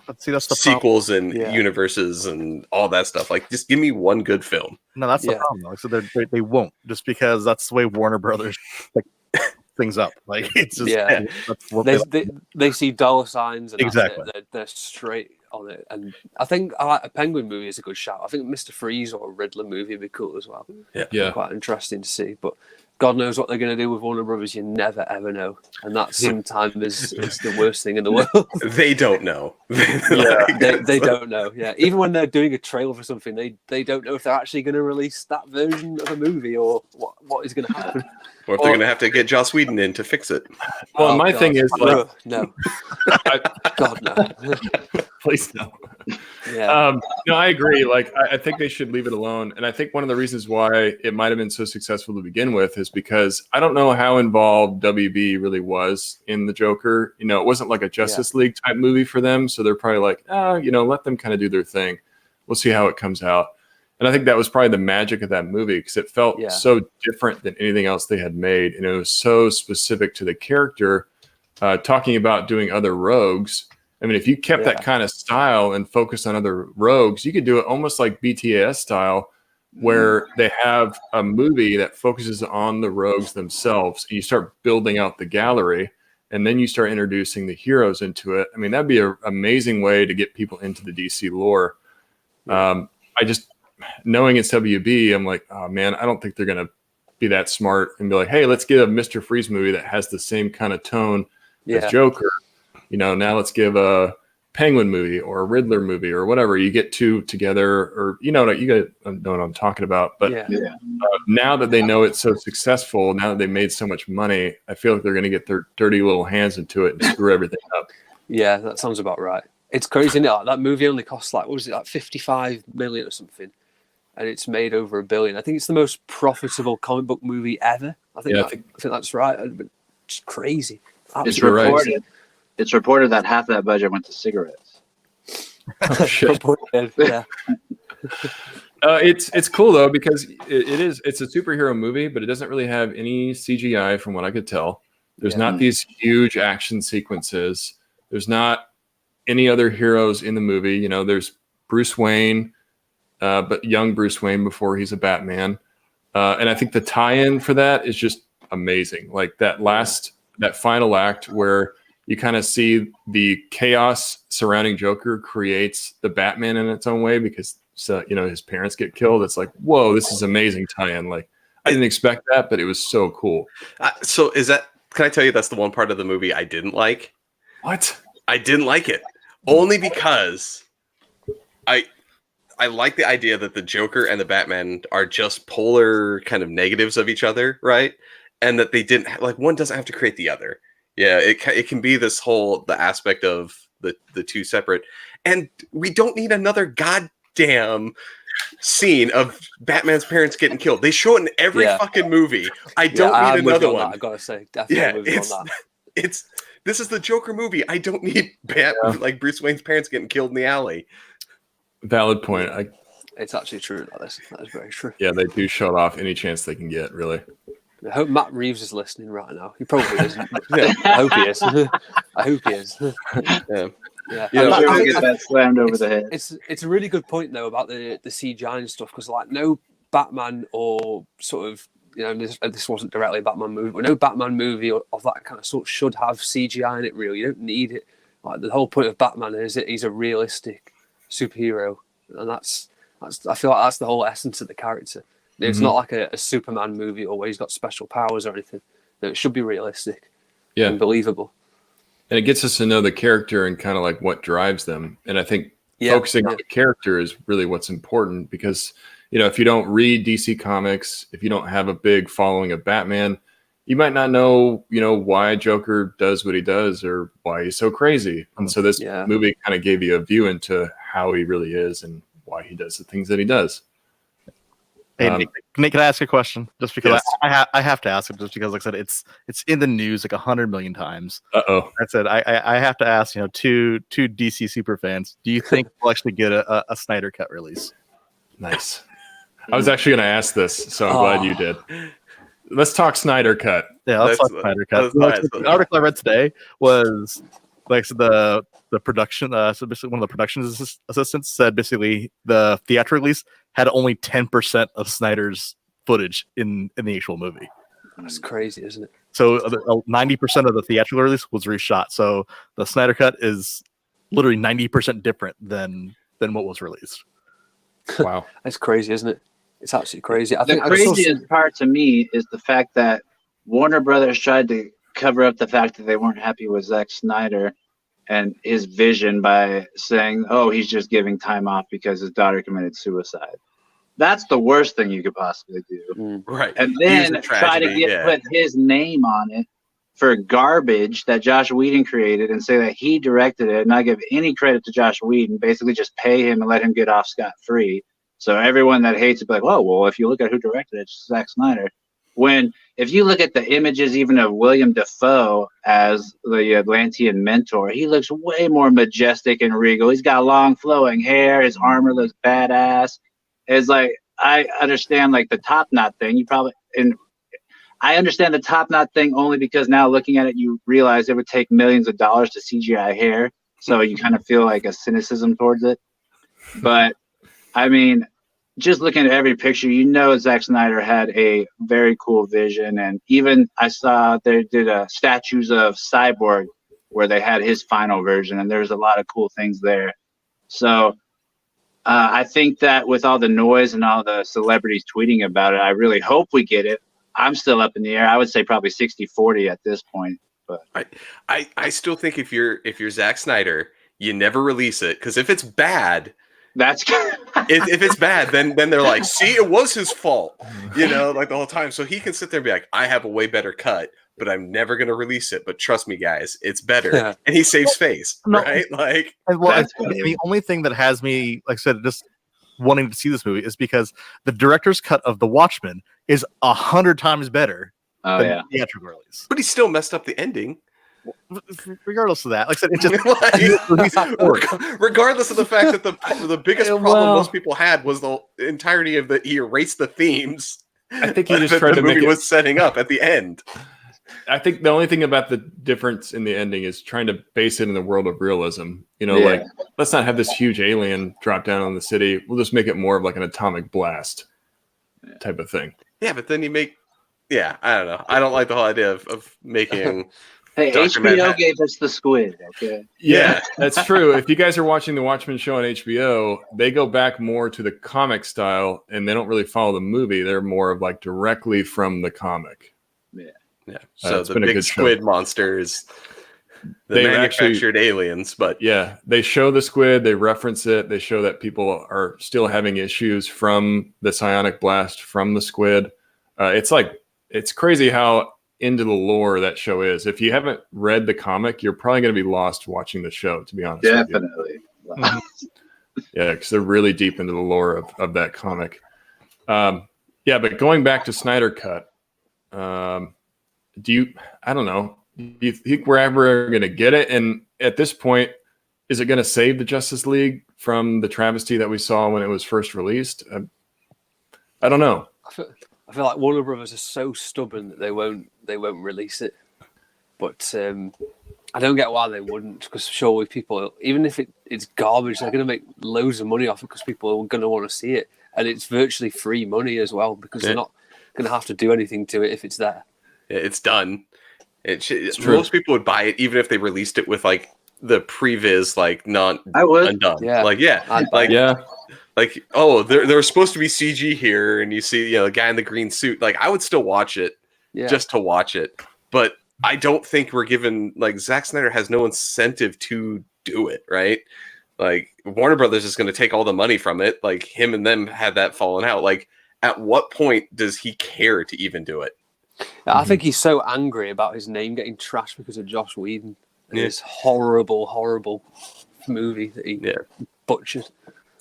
that's the sequels and universes and all that stuff. Like, just give me one good film. No, that's the problem though. So they won't, just because that's the way Warner Brothers like things up. Like, it's just that's what they see dollar signs and exactly they're straight on it. And I think a Penguin movie is a good shout. I think Mr. Freeze or a Riddler movie would be cool as well. Yeah, quite interesting to see. But God knows what they're going to do with Warner Brothers. You never ever know, and that sometimes is the worst thing in the world. They don't know. They don't know. Yeah, even when they're doing a trailer for something, they don't know if they're actually going to release that version of a movie or what is going to happen. Or if they're going to have to get Joss Whedon in to fix it. Well, my thing is, like, no. God, no. Please no. Yeah. No, I agree. Like, I think they should leave it alone. And I think one of the reasons why it might have been so successful to begin with is because I don't know how involved WB really was in the Joker. You know, it wasn't like a Justice League type movie for them. So they're probably like, you know, let them kind of do their thing. We'll see how it comes out. And I think that was probably the magic of that movie, because it felt so different than anything else they had made. And it was so specific to the character, talking about doing other rogues. I mean, if you kept that kind of style and focused on other rogues, you could do it almost like BTAS style, where they have a movie that focuses on the rogues themselves. And you start building out the gallery, and then you start introducing the heroes into it. I mean, that'd be an amazing way to get people into the DC lore. I just, knowing it's WB, I'm like, oh man, I don't think they're going to be that smart and be like, hey, let's get a Mr. Freeze movie that has the same kind of tone as Joker. You know, now let's give a Penguin movie or a Riddler movie or whatever. You get two together, or you know what I'm talking about. But now that they know it's so successful, now that they made so much money, I feel like they're going to get their dirty little hands into it and screw everything up. Yeah, that sounds about right. It's crazy, isn't it? Like, that movie only costs like, what was it, like 55 million or something, and it's made over $1 billion. I think it's the most profitable comic book movie ever. I think that's right. It's crazy. Absolutely. It's reported that half of that budget went to cigarettes. Oh, shit. Yeah. It's cool though, because it's a superhero movie, but it doesn't really have any CGI from what I could tell. There's not these huge action sequences. There's not any other heroes in the movie. You know, there's Bruce Wayne, but young Bruce Wayne before he's a Batman. And I think the tie-in for that is just amazing. Like that final act where you kind of see the chaos surrounding Joker creates the Batman in its own way, because you know, his parents get killed. It's like, whoa, this is amazing tie-in. Like, I didn't expect that, but it was so cool. So can I tell you that's the one part of the movie I didn't like? What? I didn't like it. Only because I like the idea that the Joker and the Batman are just polar kind of negatives of each other, right? And that they didn't, like, one doesn't have to create the other. Yeah, it can be this whole, the aspect of the two separate. And we don't need another goddamn scene of Batman's parents getting killed. They show it in every fucking movie. I don't need another one. I gotta say, definitely on that. This is the Joker movie. I don't need like Bruce Wayne's parents getting killed in the alley. Valid point. It's actually true. That is very true. Yeah, they do shut off any chance they can get, really. I hope Matt Reeves is listening right now. He probably isn't. I hope he is. I hope he is. Yeah. Get that slammed over the head. It's a really good point though about the CGI and stuff, because like no Batman or sort of you know, this wasn't directly a Batman movie, but no Batman movie of that kind of sort should have CGI in it. Really, you don't need it. Like, the whole point of Batman is that he's a realistic superhero, and that's I feel like that's the whole essence of the character. It's not like a Superman movie or where he's got special powers or anything. No, it should be realistic and believable. And it gets us to know the character and kind of like what drives them. And I think focusing on the character is really what's important, because, you know, if you don't read DC Comics, if you don't have a big following of Batman, you might not know, you know, why Joker does what he does or why he's so crazy. And so this movie kind of gave you a view into how he really is and why he does the things that he does. Hey, Nick, can I ask a question? Just because I have to ask it, just because, like I said, it's in the news like 100 million times. I said I have to ask, you know, two DC super fans, do you think we'll actually get a Snyder Cut release? Nice. I was actually going to ask this, so I'm glad you did. Let's talk Snyder Cut. Yeah, let's talk Snyder Cut. The article I read today was like the production. So basically, one of the production assistants said basically the theatrical release had only 10% of Snyder's footage in the actual movie. That's crazy, isn't it? So 90% of the theatrical release was reshot. So the Snyder Cut is literally 90% different than what was released. Wow, that's crazy, isn't it? It's absolutely crazy. I the think craziest part to me is the fact that Warner Brothers tried to cover up the fact that they weren't happy with Zack Snyder and his vision by saying, oh, he's just giving time off because his daughter committed suicide. That's the worst thing you could possibly do. Right. And then try to put his name on it for garbage that Josh Whedon created and say that he directed it and not give any credit to Josh Whedon, basically just pay him and let him get off scot-free. So everyone that hates it be like, oh, well, if you look at who directed it, it's Zack Snyder. When if you look at the images even of William Dafoe as the Atlantean mentor, he looks way more majestic and regal. He's got long flowing hair. His armor looks badass. It's like, I understand like the top knot thing. I understand the top knot thing only because now looking at it, you realize it would take millions of dollars to CGI hair. So you kind of feel like a cynicism towards it. But I mean, just looking at every picture, you know Zack Snyder had a very cool vision. And even I saw they did statues of Cyborg where they had his final version, and there's a lot of cool things there. So I think that with all the noise and all the celebrities tweeting about it, I really hope we get it. I'm still up in the air. I would say probably 60-40 at this point. But I still think if you're Zack Snyder, you never release it, because if it's bad, that's if it's bad, then they're like, see, it was his fault, you know, like the whole time. So he can sit there and be like, I have a way better cut, but I'm never going to release it. But trust me, guys, it's better. And he saves face, right? Like, the only thing that has me, like I said, just wanting to see this movie is because the director's cut of The Watchmen is 100 times better than the theatrical release. But he still messed up the ending. Regardless of that, like I said, it's just regardless of the fact that the biggest problem most people had was the entirety of he erased the themes. I think he just tried the movie was setting up at the end. I think the only thing about the difference in the ending is trying to base it in the world of realism. You know, like, let's not have this huge alien drop down on the city. We'll just make it more of like an atomic blast type of thing. Yeah, but then you make, I don't know. I don't like the whole idea of making. Hey, Dr. HBO Manhattan gave us the squid, okay? Yeah, that's true. If you guys are watching the Watchmen show on HBO, they go back more to the comic style, and they don't really follow the movie. They're more of like directly from the comic. Yeah. So the big squid monsters, the manufactured aliens, but they show the squid, they reference it, they show that people are still having issues from the psionic blast from the squid. It's crazy how into the lore that show is. If you haven't read the comic, you're probably going to be lost watching the show, to be honest. Definitely. With you. Yeah, because they're really deep into the lore of that comic. But going back to Snyder Cut, I don't know, do you think we're ever going to get it? And at this point, is it going to save the Justice League from the travesty that we saw when it was first released? I don't know. I feel like Warner Brothers are so stubborn that they won't release it. But I don't get why they wouldn't, because surely people, even if it's garbage, they're going to make loads of money off it because people are going to want to see it. And it's virtually free money as well, because going to have to do anything to it if it's there. It's done. Most people would buy it even if they released it with like the previs like not undone. Yeah. Like like, oh, there's supposed to be CG here, and you see, the guy in the green suit. Like, I would still watch it just to watch it. But I don't think we're given, like, Zack Snyder has no incentive to do it, right? Like, Warner Brothers is going to take all the money from it. Like, him and them had that fallen out. Like, at what point does he care to even do it? I think he's so angry about his name getting trashed because of Joss Whedon and this horrible, horrible movie that he butchered.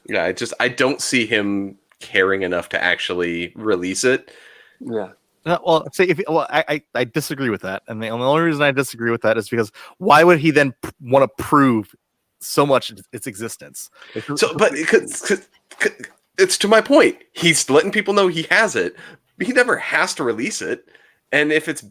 Yeah, I don't see him caring enough to actually release it. Yeah. Well, see, I disagree with that, and the only reason I disagree with that is because why would he then want to prove so much its existence? So, but it's to my point. He's letting people know he has it. He never has to release it, and if it's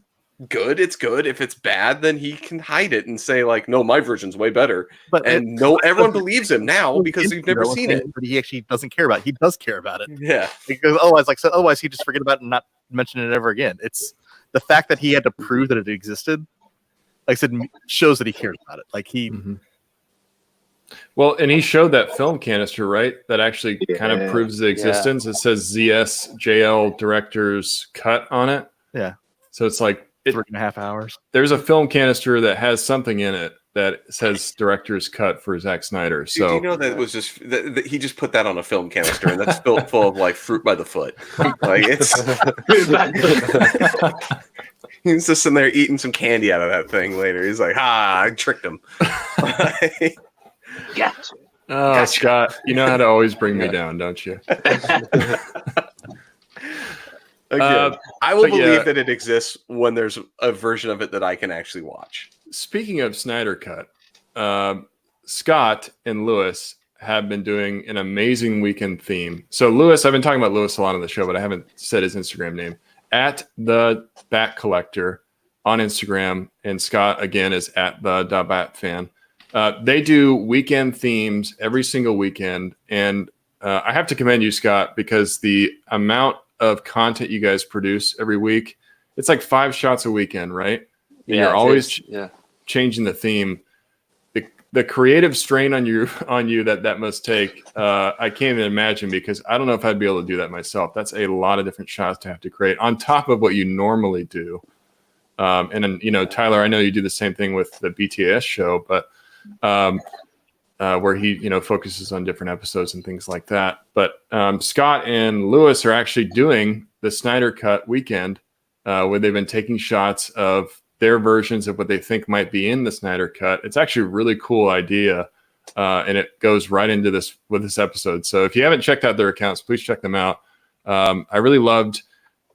good, it's good. If it's bad, then he can hide it and say like, "No, my version's way better." But everyone believes him now because you've never seen it. But he actually doesn't care about it. He does care about it. Yeah, because otherwise he'd just forget about it and not mention it ever again. It's the fact that he had to prove that it existed. Like I said, shows that he cares about it. Like he. Mm-hmm. Well, and he showed that film canister, right? That actually kind of proves the existence. It says ZSJL Director's Cut on it. Yeah. So it's like 3.5 hours. There's a film canister that has something in it that says Director's Cut for Zack Snyder. So do you know that was just that he just put that on a film canister, and that's filled full of like fruit by the foot. Like it's he's just sitting there eating some candy out of that thing later. He's like, I tricked him. Gotcha. Oh, gotcha. Scott, you know how to always bring me down, don't you? Again, I will believe that it exists when there's a version of it that I can actually watch. Speaking of Snyder Cut, Scott and Lewis have been doing an amazing weekend theme. So Lewis, I've been talking about Lewis a lot on the show, but I haven't said his Instagram name. At the Bat Collector on Instagram, and Scott again is at the Bat Fan. They do weekend themes every single weekend, and I have to commend you, Scott, because the amount of content you guys produce every week, it's like 5 shots a weekend, right? And you're always changing the theme. The creative strain on you that must take, I can't even imagine, because I don't know if I'd be able to do that myself. That's a lot of different shots to have to create on top of what you normally do. And then, Tyler, I know you do the same thing with the BTS show, but where he, focuses on different episodes and things like that. But Scott and Lewis are actually doing the Snyder Cut weekend, where they've been taking shots of their versions of what they think might be in the Snyder Cut. It's actually a really cool idea, and it goes right into this episode. So if you haven't checked out their accounts, please check them out. I really loved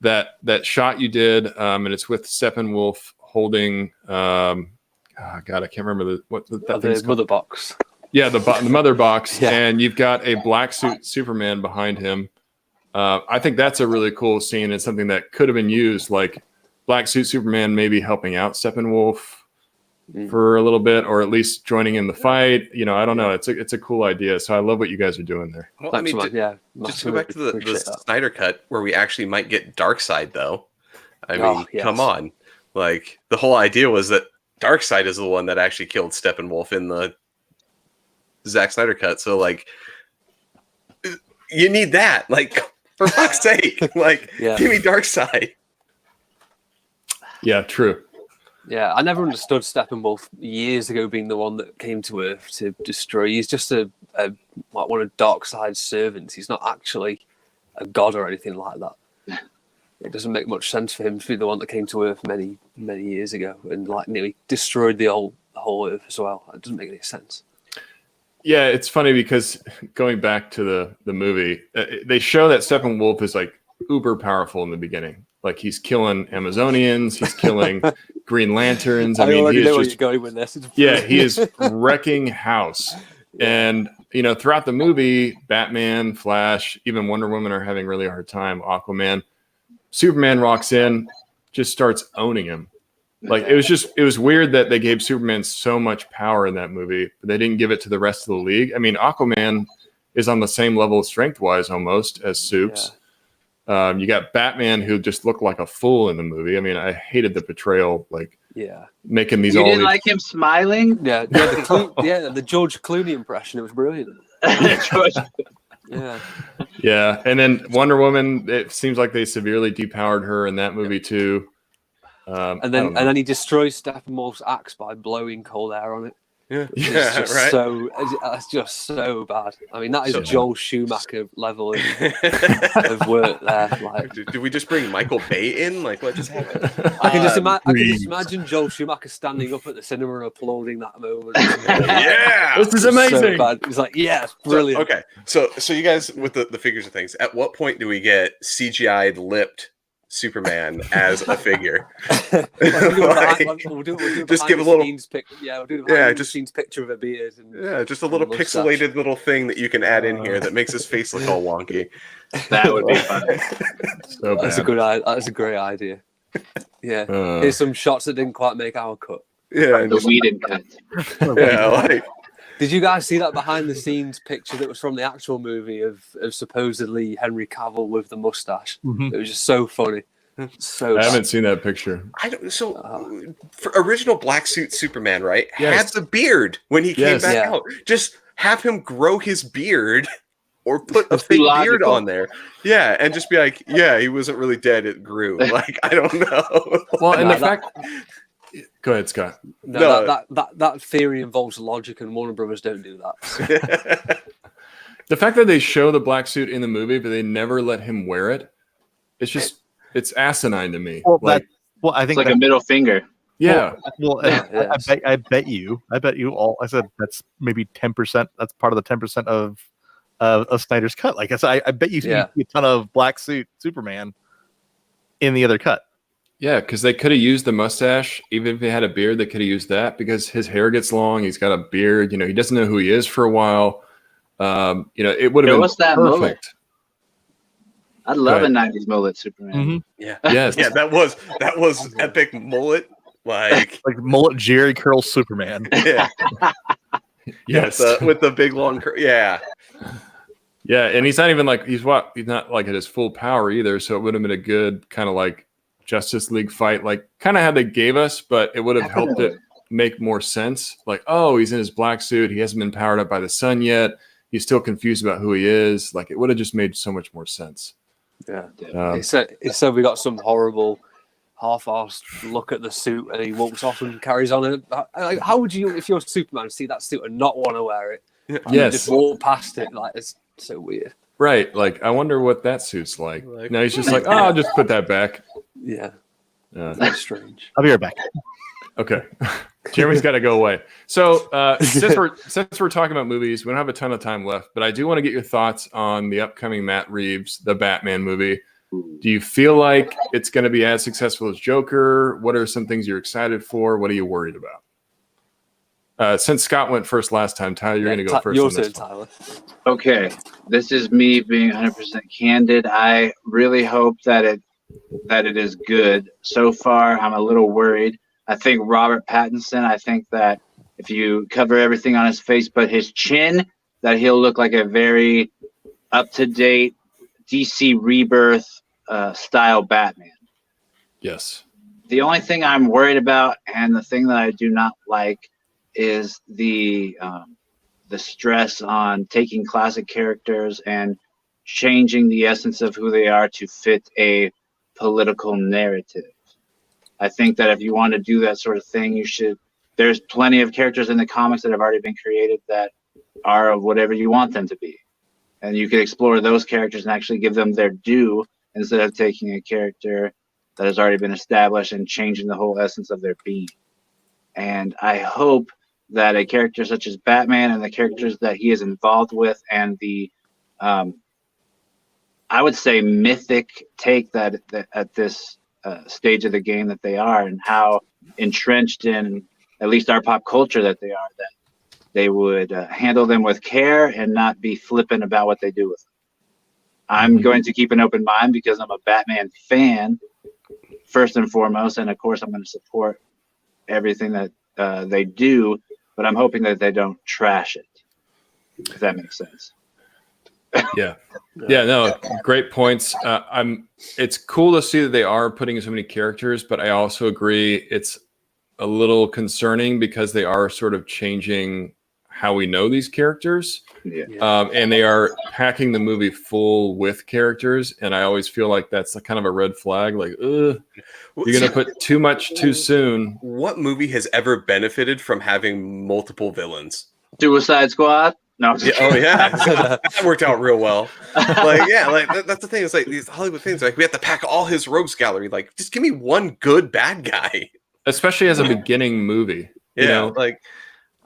that shot you did, and it's with Steppenwolf holding. God, I can't remember the mother box. Yeah, the mother box, and you've got a black suit Superman behind him. I think that's a really cool scene, and something that could have been used, like black suit Superman maybe helping out Steppenwolf for a little bit, or at least joining in the fight. I don't know. It's a cool idea. So I love what you guys are doing there. Well, just to go back to the Snyder Cut, where we actually might get Darkseid, though. I mean, come on. Like, the whole idea was that Darkseid is the one that actually killed Steppenwolf in the Zack Snyder Cut. So, like, you need that. Like, for fuck's sake. Like, give me Darkseid. Yeah, true. Yeah, I never understood Steppenwolf years ago being the one that came to Earth to destroy. He's just like one of Darkseid's servants. He's not actually a god or anything like that. It doesn't make much sense for him to be the one that came to Earth many, many years ago and like nearly destroyed the whole Earth as well. It doesn't make any sense. Yeah, it's funny because going back to the movie, they show that Steppenwolf is like uber powerful in the beginning. Like he's killing Amazonians, he's killing Green Lanterns. I mean, he is just, where you're going with this. He is wrecking house. And throughout the movie, Batman, Flash, even Wonder Woman are having really a hard time. Aquaman, Superman rocks in, just starts owning him. Like it was weird that they gave Superman so much power in that movie, but they didn't give it to the rest of the league. I mean, Aquaman is on the same level strength wise almost as Supes. You got Batman, who just looked like a fool in the movie. I mean, I hated the portrayal, like making these. You all didn't these... like him smiling? Yeah, the George Clooney impression. It was brilliant. Yeah, and then Wonder Woman. It seems like they severely depowered her in that movie too. And then he destroys Steppenwolf's axe by blowing cold air on it. Yeah, right. So it's just so bad. I mean, that is Joel Schumacher level of work there. Like, did we just bring Michael Bay in? Like, what just happened? I can just imagine Joel Schumacher standing up at the cinema and applauding that moment. Yeah, this is amazing. So bad. It's like, yeah, it's brilliant. So you guys with the figures and things. At what point do we get CGI'd lipped Superman as a figure? We'll do just give a little scenes picture of a beard and just a little pixelated little thing that you can add in here that makes his face look all wonky. That would be fun. So that's a great idea. Yeah, here's some shots that didn't quite make our cut. Yeah, the Whedon cut. Yeah, like. Did you guys see that behind the scenes picture that was from the actual movie of supposedly Henry Cavill with the mustache? Mm-hmm. It was just so funny. I haven't seen that picture. For original black suit Superman, right? Had the beard when he came back out. Just have him grow his beard or put a fake beard on there. Yeah, and just be like, yeah, he wasn't really dead, it grew. Like, I don't know. Well, and the fact. Go ahead, Scott. No, that theory involves logic, and Warner Brothers don't do that. The fact that they show the black suit in the movie, but they never let him wear it, it's asinine to me. Well, I think it's like a middle finger. Yeah. I bet you all. I said that's maybe 10%. That's part of the 10% of Snyder's cut. Like I said, I bet you see a ton of black suit Superman in the other cut. Yeah, because they could have used the mustache. Even if he had a beard, they could have used that because his hair gets long. He's got a beard. You know, he doesn't know who he is for a while. It would have been perfect. Mullet. I'd love a 90s mullet Superman. Mm-hmm. Yeah. Yes. Yeah, that was epic mullet. Like mullet Jerry curl Superman. Yeah. Yes. With the big long curl. Yeah. Yeah, and he's not even like he's not like at his full power either. So it would have been a good kind of like Justice League fight, like kind of how they gave us, but it would have helped it make more sense. Like, oh, he's in his black suit. He hasn't been powered up by the sun yet. He's still confused about who he is. Like, it would have just made so much more sense. Yeah. So we got some horrible half-assed look at the suit and he walks off and carries on. How would you, if you're Superman, see that suit and not want to wear it? Yes. Just walk past it. Like, it's so weird. Right. Like, I wonder what that suit's like. No, he's just like, oh, I'll just put that back. Yeah. That's strange. I'll be right back. Okay. Jeremy's got to go away. So since we're talking about movies, we don't have a ton of time left, but I do want to get your thoughts on the upcoming Matt Reeves, the Batman movie. Do you feel like it's going to be as successful as Joker? What are some things you're excited for? What are you worried about? Since Scott went first last time, Tyler, you're going to go first. Your turn, Tyler. Okay. This is me being 100% candid. I really hope that it is good. So far, I'm a little worried. I think Robert Pattinson, I think that if you cover everything on his face but his chin, that he'll look like a very up-to-date DC Rebirth style Batman. Yes. The only thing I'm worried about and the thing that I do not like is the stress on taking classic characters and changing the essence of who they are to fit a political narrative. I think that if you want to do that sort of thing, you should. There's plenty of characters in the comics that have already been created that are of whatever you want them to be. And you could explore those characters and actually give them their due instead of taking a character that has already been established and changing the whole essence of their being. And I hope that a character such as Batman and the characters that he is involved with and the, I would say, mythic take that at this stage of the game that they are and how entrenched in at least our pop culture that they are, that they would handle them with care and not be flippant about what they do with them. I'm going to keep an open mind because I'm a Batman fan, first and foremost, and of course I'm going to support everything that they do, but I'm hoping that they don't trash it, if that makes sense. Yeah. Yeah, no, great points. It's cool to see that they are putting so many characters, but I also agree it's a little concerning because they are sort of changing how we know these characters. And they are packing the movie full with characters, and I always feel like that's kind of a red flag. Like, you're gonna put too much too soon. What movie has ever benefited from having multiple villains? Suicide Squad. No. Yeah, that worked out real well. That's the thing. It's like these Hollywood things. Like we have to pack all his rogues gallery. Like, just give me one good bad guy. Especially as a beginning movie. You know? Like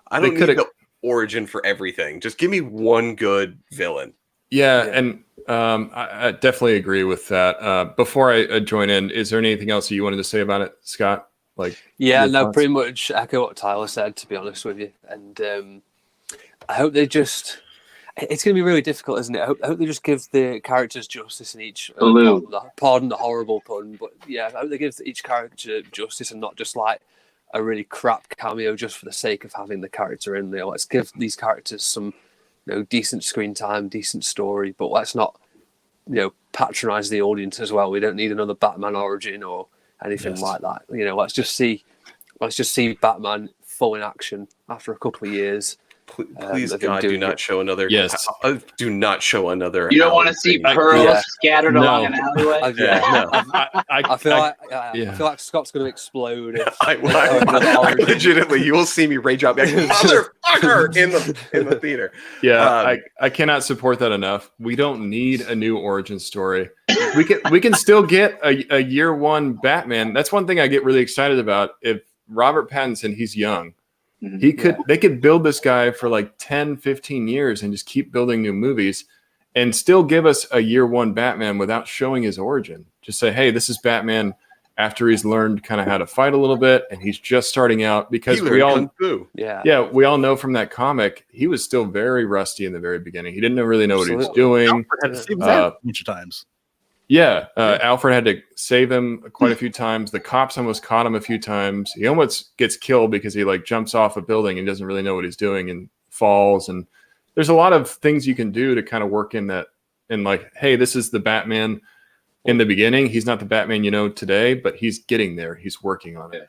I don't need the origin for everything. Just give me one good villain. And I definitely agree with that. Before I join in, is there anything else that you wanted to say about it, Scott? Pretty much echo what Tyler said, to be honest with you. And I hope they just... It's going to be really difficult, isn't it? I hope they just give the characters justice in each... pardon the horrible pun, but yeah, I hope they give each character justice and not just like a really crap cameo just for the sake of having the character in there. Let's give these characters some decent screen time, decent story, but let's not patronize the audience as well. We don't need another Batman origin or anything like that. Let's just see Batman full in action after a couple of years. Please, God, do not show another. Yes. Do not show another. You don't want to see pearls scattered along an alleyway. I feel like Scott's going to explode. Legitimately, you will see me rage out, like, motherfucker, in the theater. Yeah, I cannot support that enough. We don't need a new origin story. We can still get a year one Batman. That's one thing I get really excited about. If Robert Pattinson, he's young. They could build this guy for like 10, 15 years and just keep building new movies and still give us a year one Batman without showing his origin. Just say, hey, this is Batman after he's learned kind of how to fight a little bit and he's just starting out, because we all know from that comic, he was still very rusty in the very beginning. He didn't really know what he was doing. Alfred had to save a bunch of times. Alfred had to save him quite a few times. The cops almost caught him a few times. He almost gets killed because he jumps off a building and doesn't really know what he's doing and falls. And there's a lot of things you can do to kind of work in that. And hey, this is the Batman in the beginning. He's not the Batman today, but he's getting there. He's working on it.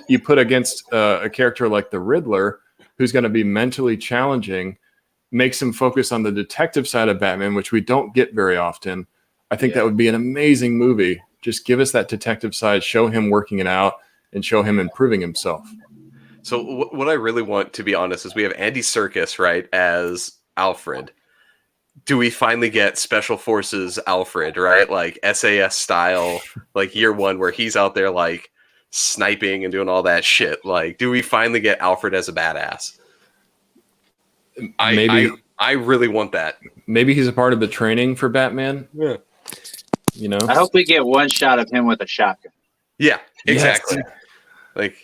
You put against a character like the Riddler, who's going to be mentally challenging, makes him focus on the detective side of Batman, which we don't get very often. I think that would be an amazing movie. Just give us that detective side, show him working it out, and show him improving himself. So what I really want, to be honest, is we have Andy Serkis, right, as Alfred. Do we finally get Special Forces Alfred, right? Like SAS style, like year one, where he's out there sniping and doing all that shit. Do we finally get Alfred as a badass? I really want that. Maybe he's a part of the training for Batman. Yeah. I hope we get one shot of him with a shotgun. Yeah, exactly.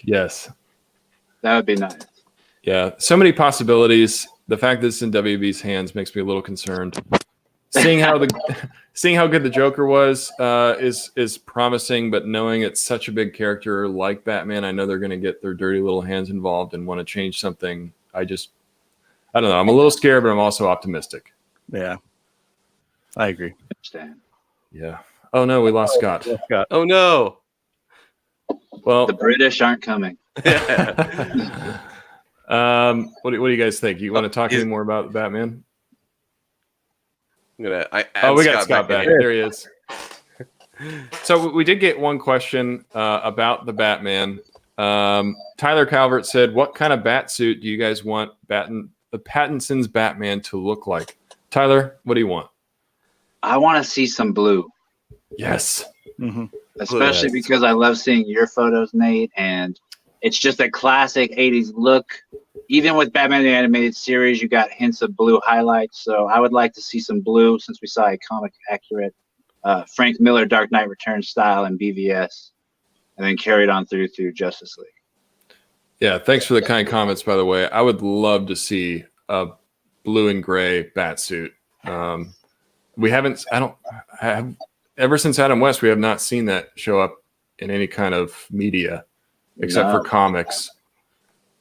Yes. That would be nice. Yeah, so many possibilities. The fact that it's in WB's hands makes me a little concerned. Seeing how good the Joker was is promising, but knowing it's such a big character like Batman, I know they're going to get their dirty little hands involved and want to change something. I don't know. I'm a little scared, but I'm also optimistic. Yeah, I agree. Yeah. Oh no, we lost Scott. Oh no. Well, the British aren't coming. What do you guys think? You want to talk any more about Batman? We got Scott back. There he is. So we did get one question about the Batman. Tyler Calvert said, "What kind of bat suit do you guys want Pattinson's Batman to look like?" Tyler, what do you want? I want to see some blue. Yes. Mm-hmm. Especially because I love seeing your photos, Nate, and it's just a classic 80s look. Even with Batman the Animated Series, you got hints of blue highlights, so I would like to see some blue since we saw a comic-accurate Frank Miller Dark Knight Returns style in BVS, and then carried on through Justice League. Yeah, thanks for the kind comments, by the way. I would love to see a blue and gray bat suit. Ever since Adam West, we have not seen that show up in any kind of media except for comics.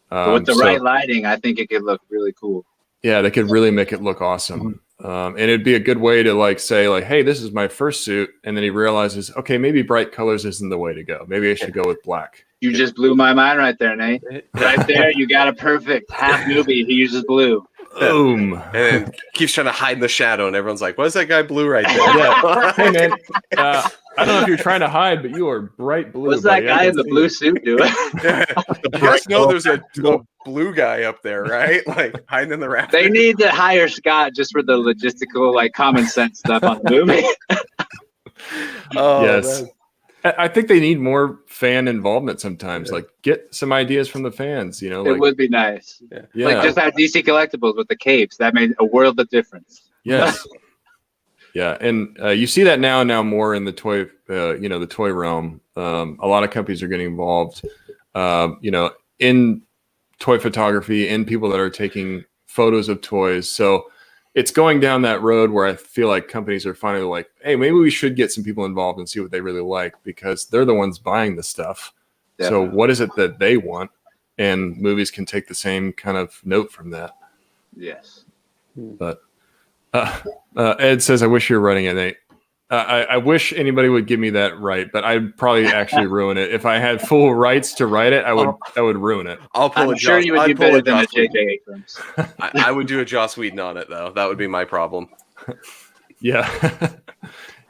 But with the right lighting, I think it could look really cool. Yeah, they could really make it look awesome. And it'd be a good way to like say like, hey, this is my first suit. And then he realizes, okay, maybe bright colors isn't the way to go. Maybe I should go with black. You just blew my mind right there, Nate. Right there, you got a perfect half newbie. He uses blue. Boom. And then keeps trying to hide in the shadow, and everyone's like, "What is that guy blue right there?" Yeah. Hey man, I don't know if you're trying to hide, but you are bright blue. What's that guy in the blue suit doing? You guys know there's a blue guy up there, right? Like hiding in the rafters. They need to hire Scott just for the logistical, like common sense stuff on the movie. Oh, yes. man. I think they need more fan involvement sometimes. Like, get some ideas from the fans. You know, It like, would be nice. yeah, Like just have DC Collectibles with the capes. That made a world of difference. yes, yeah, and you see that now more in the toy, the toy realm. A lot of companies are getting involved, in toy photography and people that are taking photos of toys. So it's going down that road where I feel like companies are finally like, hey, maybe we should get some people involved and see what they really like, because they're the ones buying the stuff. Definitely. So what is it that they want? And movies can take the same kind of note from that. Yes. But Ed says, I wish you were writing it, Nate. I wish anybody would give me that right, but I'd probably actually ruin it. If I had full rights to write it, I would ruin it. I'll pull I'm a sure Joss- you would I'd do pull better a than the Joss Whedon. J.J. Abrams. I would do a Joss Whedon on it, though. That would be my problem. Yeah.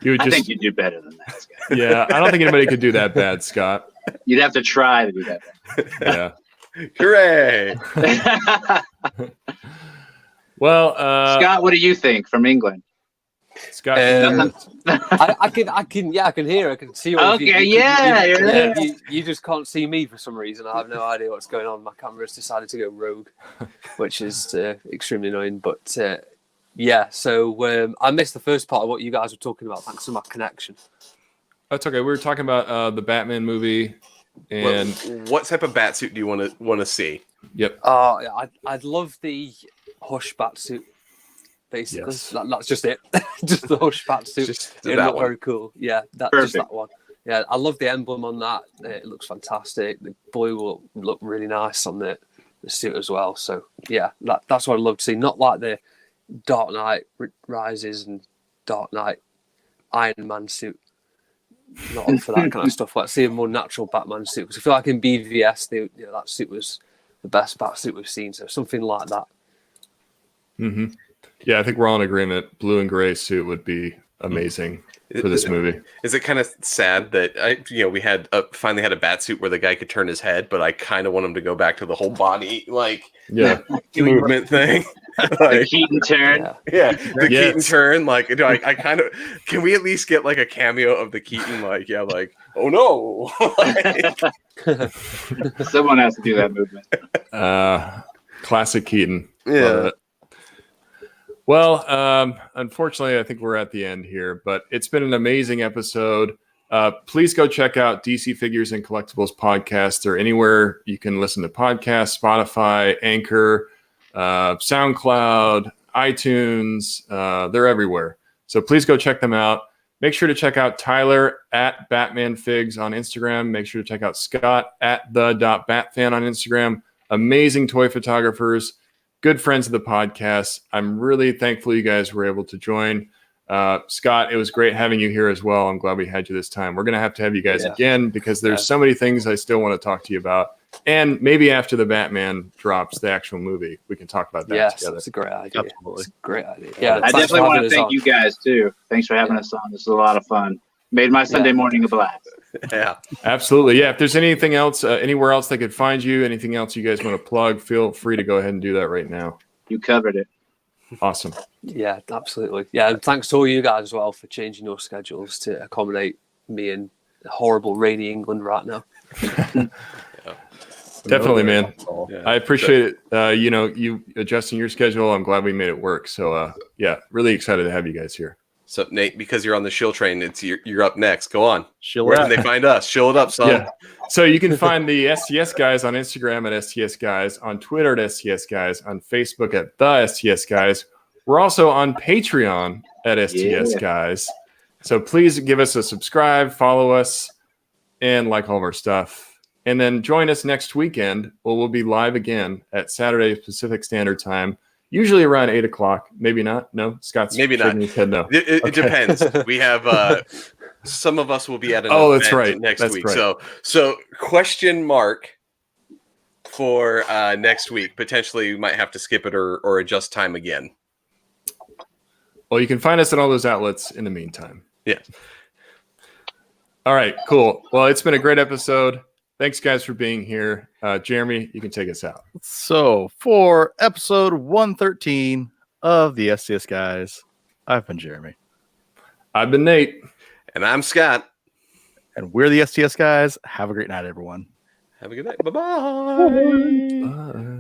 You would I just, think you'd do better than that, Scott. yeah, I don't think anybody could do that bad, Scott. You'd have to try to do that. Yeah. Hooray! Well, Scott, what do you think from England? Scott, I can hear. I can see. All of you. Okay, yeah, you're there. You just can't see me for some reason. I have no idea what's going on. My camera's decided to go rogue, which is extremely annoying. But yeah, so I missed the first part of what you guys were talking about. Thanks for my connection. that's okay. We were talking about the Batman movie, and What type of bat suit do you want to see? yep, I'd love the Hush bat suit. Basically, Yes. that's just it. Just the Hush bat suit. Just It that looked one. very cool. Yeah, just Perfect. that one. Yeah, I love the emblem on that. It looks fantastic. The blue will look really nice on the suit as well. So yeah, that's what I'd love to see. Not like the Dark Knight Rises and Dark Knight Iron Man suit. Not up for that kind of stuff. Like see a more natural Batman suit. Because I feel like in BVS, that suit was the best bat suit we've seen. So something like that. mm-hmm. Yeah, I think we're all in agreement. Blue and gray suit would be amazing for this movie. Is it kind of sad that we had finally had a bat suit where the guy could turn his head, but I kind of want him to go back to the whole body Yeah, movement thing. The Keaton turn. Yeah. The Yes. Keaton turn. Like, I kind of can we at least get like a cameo of the Keaton? Oh no! Someone has to do that movement. classic Keaton. Yeah. Love it. Well, unfortunately, I think we're at the end here, but it's been an amazing episode. Please go check out DC Figures and Collectibles podcast. They're anywhere you can listen to podcasts, Spotify, Anchor, SoundCloud, iTunes. They're everywhere. So please go check them out. Make sure to check out Tyler at BatmanFigs on Instagram. Make sure to check out Scott at the.batfan on Instagram. Amazing toy photographers. Good friends of the podcast. I'm really thankful you guys were able to join. Scott, it was great having you here as well. I'm glad we had you this time. We're going to have you guys again because there's so many things I still want to talk to you about. And maybe after the Batman drops, the actual movie, we can talk about that together. That's a great idea. Absolutely. It's a great idea. Yeah, I definitely want to thank you guys too. Thanks for having us on. This is a lot of fun. Made my Sunday morning a blast. Yeah. Absolutely. Yeah. If there's anything else, anywhere else they could find you, anything else you guys want to plug, feel free to go ahead and do that right now. You covered it. Awesome. Yeah, absolutely. Yeah, and thanks to all you guys as well for changing your schedules to accommodate me in horrible rainy England right now. Definitely, man. Yeah. I appreciate it. You adjusting your schedule. I'm glad we made it work. So, really excited to have you guys here. So Nate, because you're on the shill train, you're up next. Go on. Shill Where it can they find us? Shill it up, son. Yeah. So you can find the STS Guys on Instagram at STS Guys, on Twitter at STS Guys, on Facebook at the STS Guys. We're also on Patreon at STS Guys. So please give us a subscribe, follow us, and like all of our stuff. And then join us next weekend where we'll be live again at Saturday Pacific Standard Time. usually around 8 o'clock. Maybe not. No, Scott's maybe not. His head no. It depends. We have some of us will be at an that's event right. next That's week. right. So question mark for next week. Potentially, we might have to skip it or adjust time again. Well, you can find us at all those outlets in the meantime. Yeah. All right, cool. Well, it's been a great episode. Thanks, guys, for being here. Jeremy, you can take us out. So for episode 113 of the STS Guys, I've been Jeremy. I've been Nate. And I'm Scott. And we're the STS Guys. Have a great night, everyone. Have a good night. Bye-bye. Bye.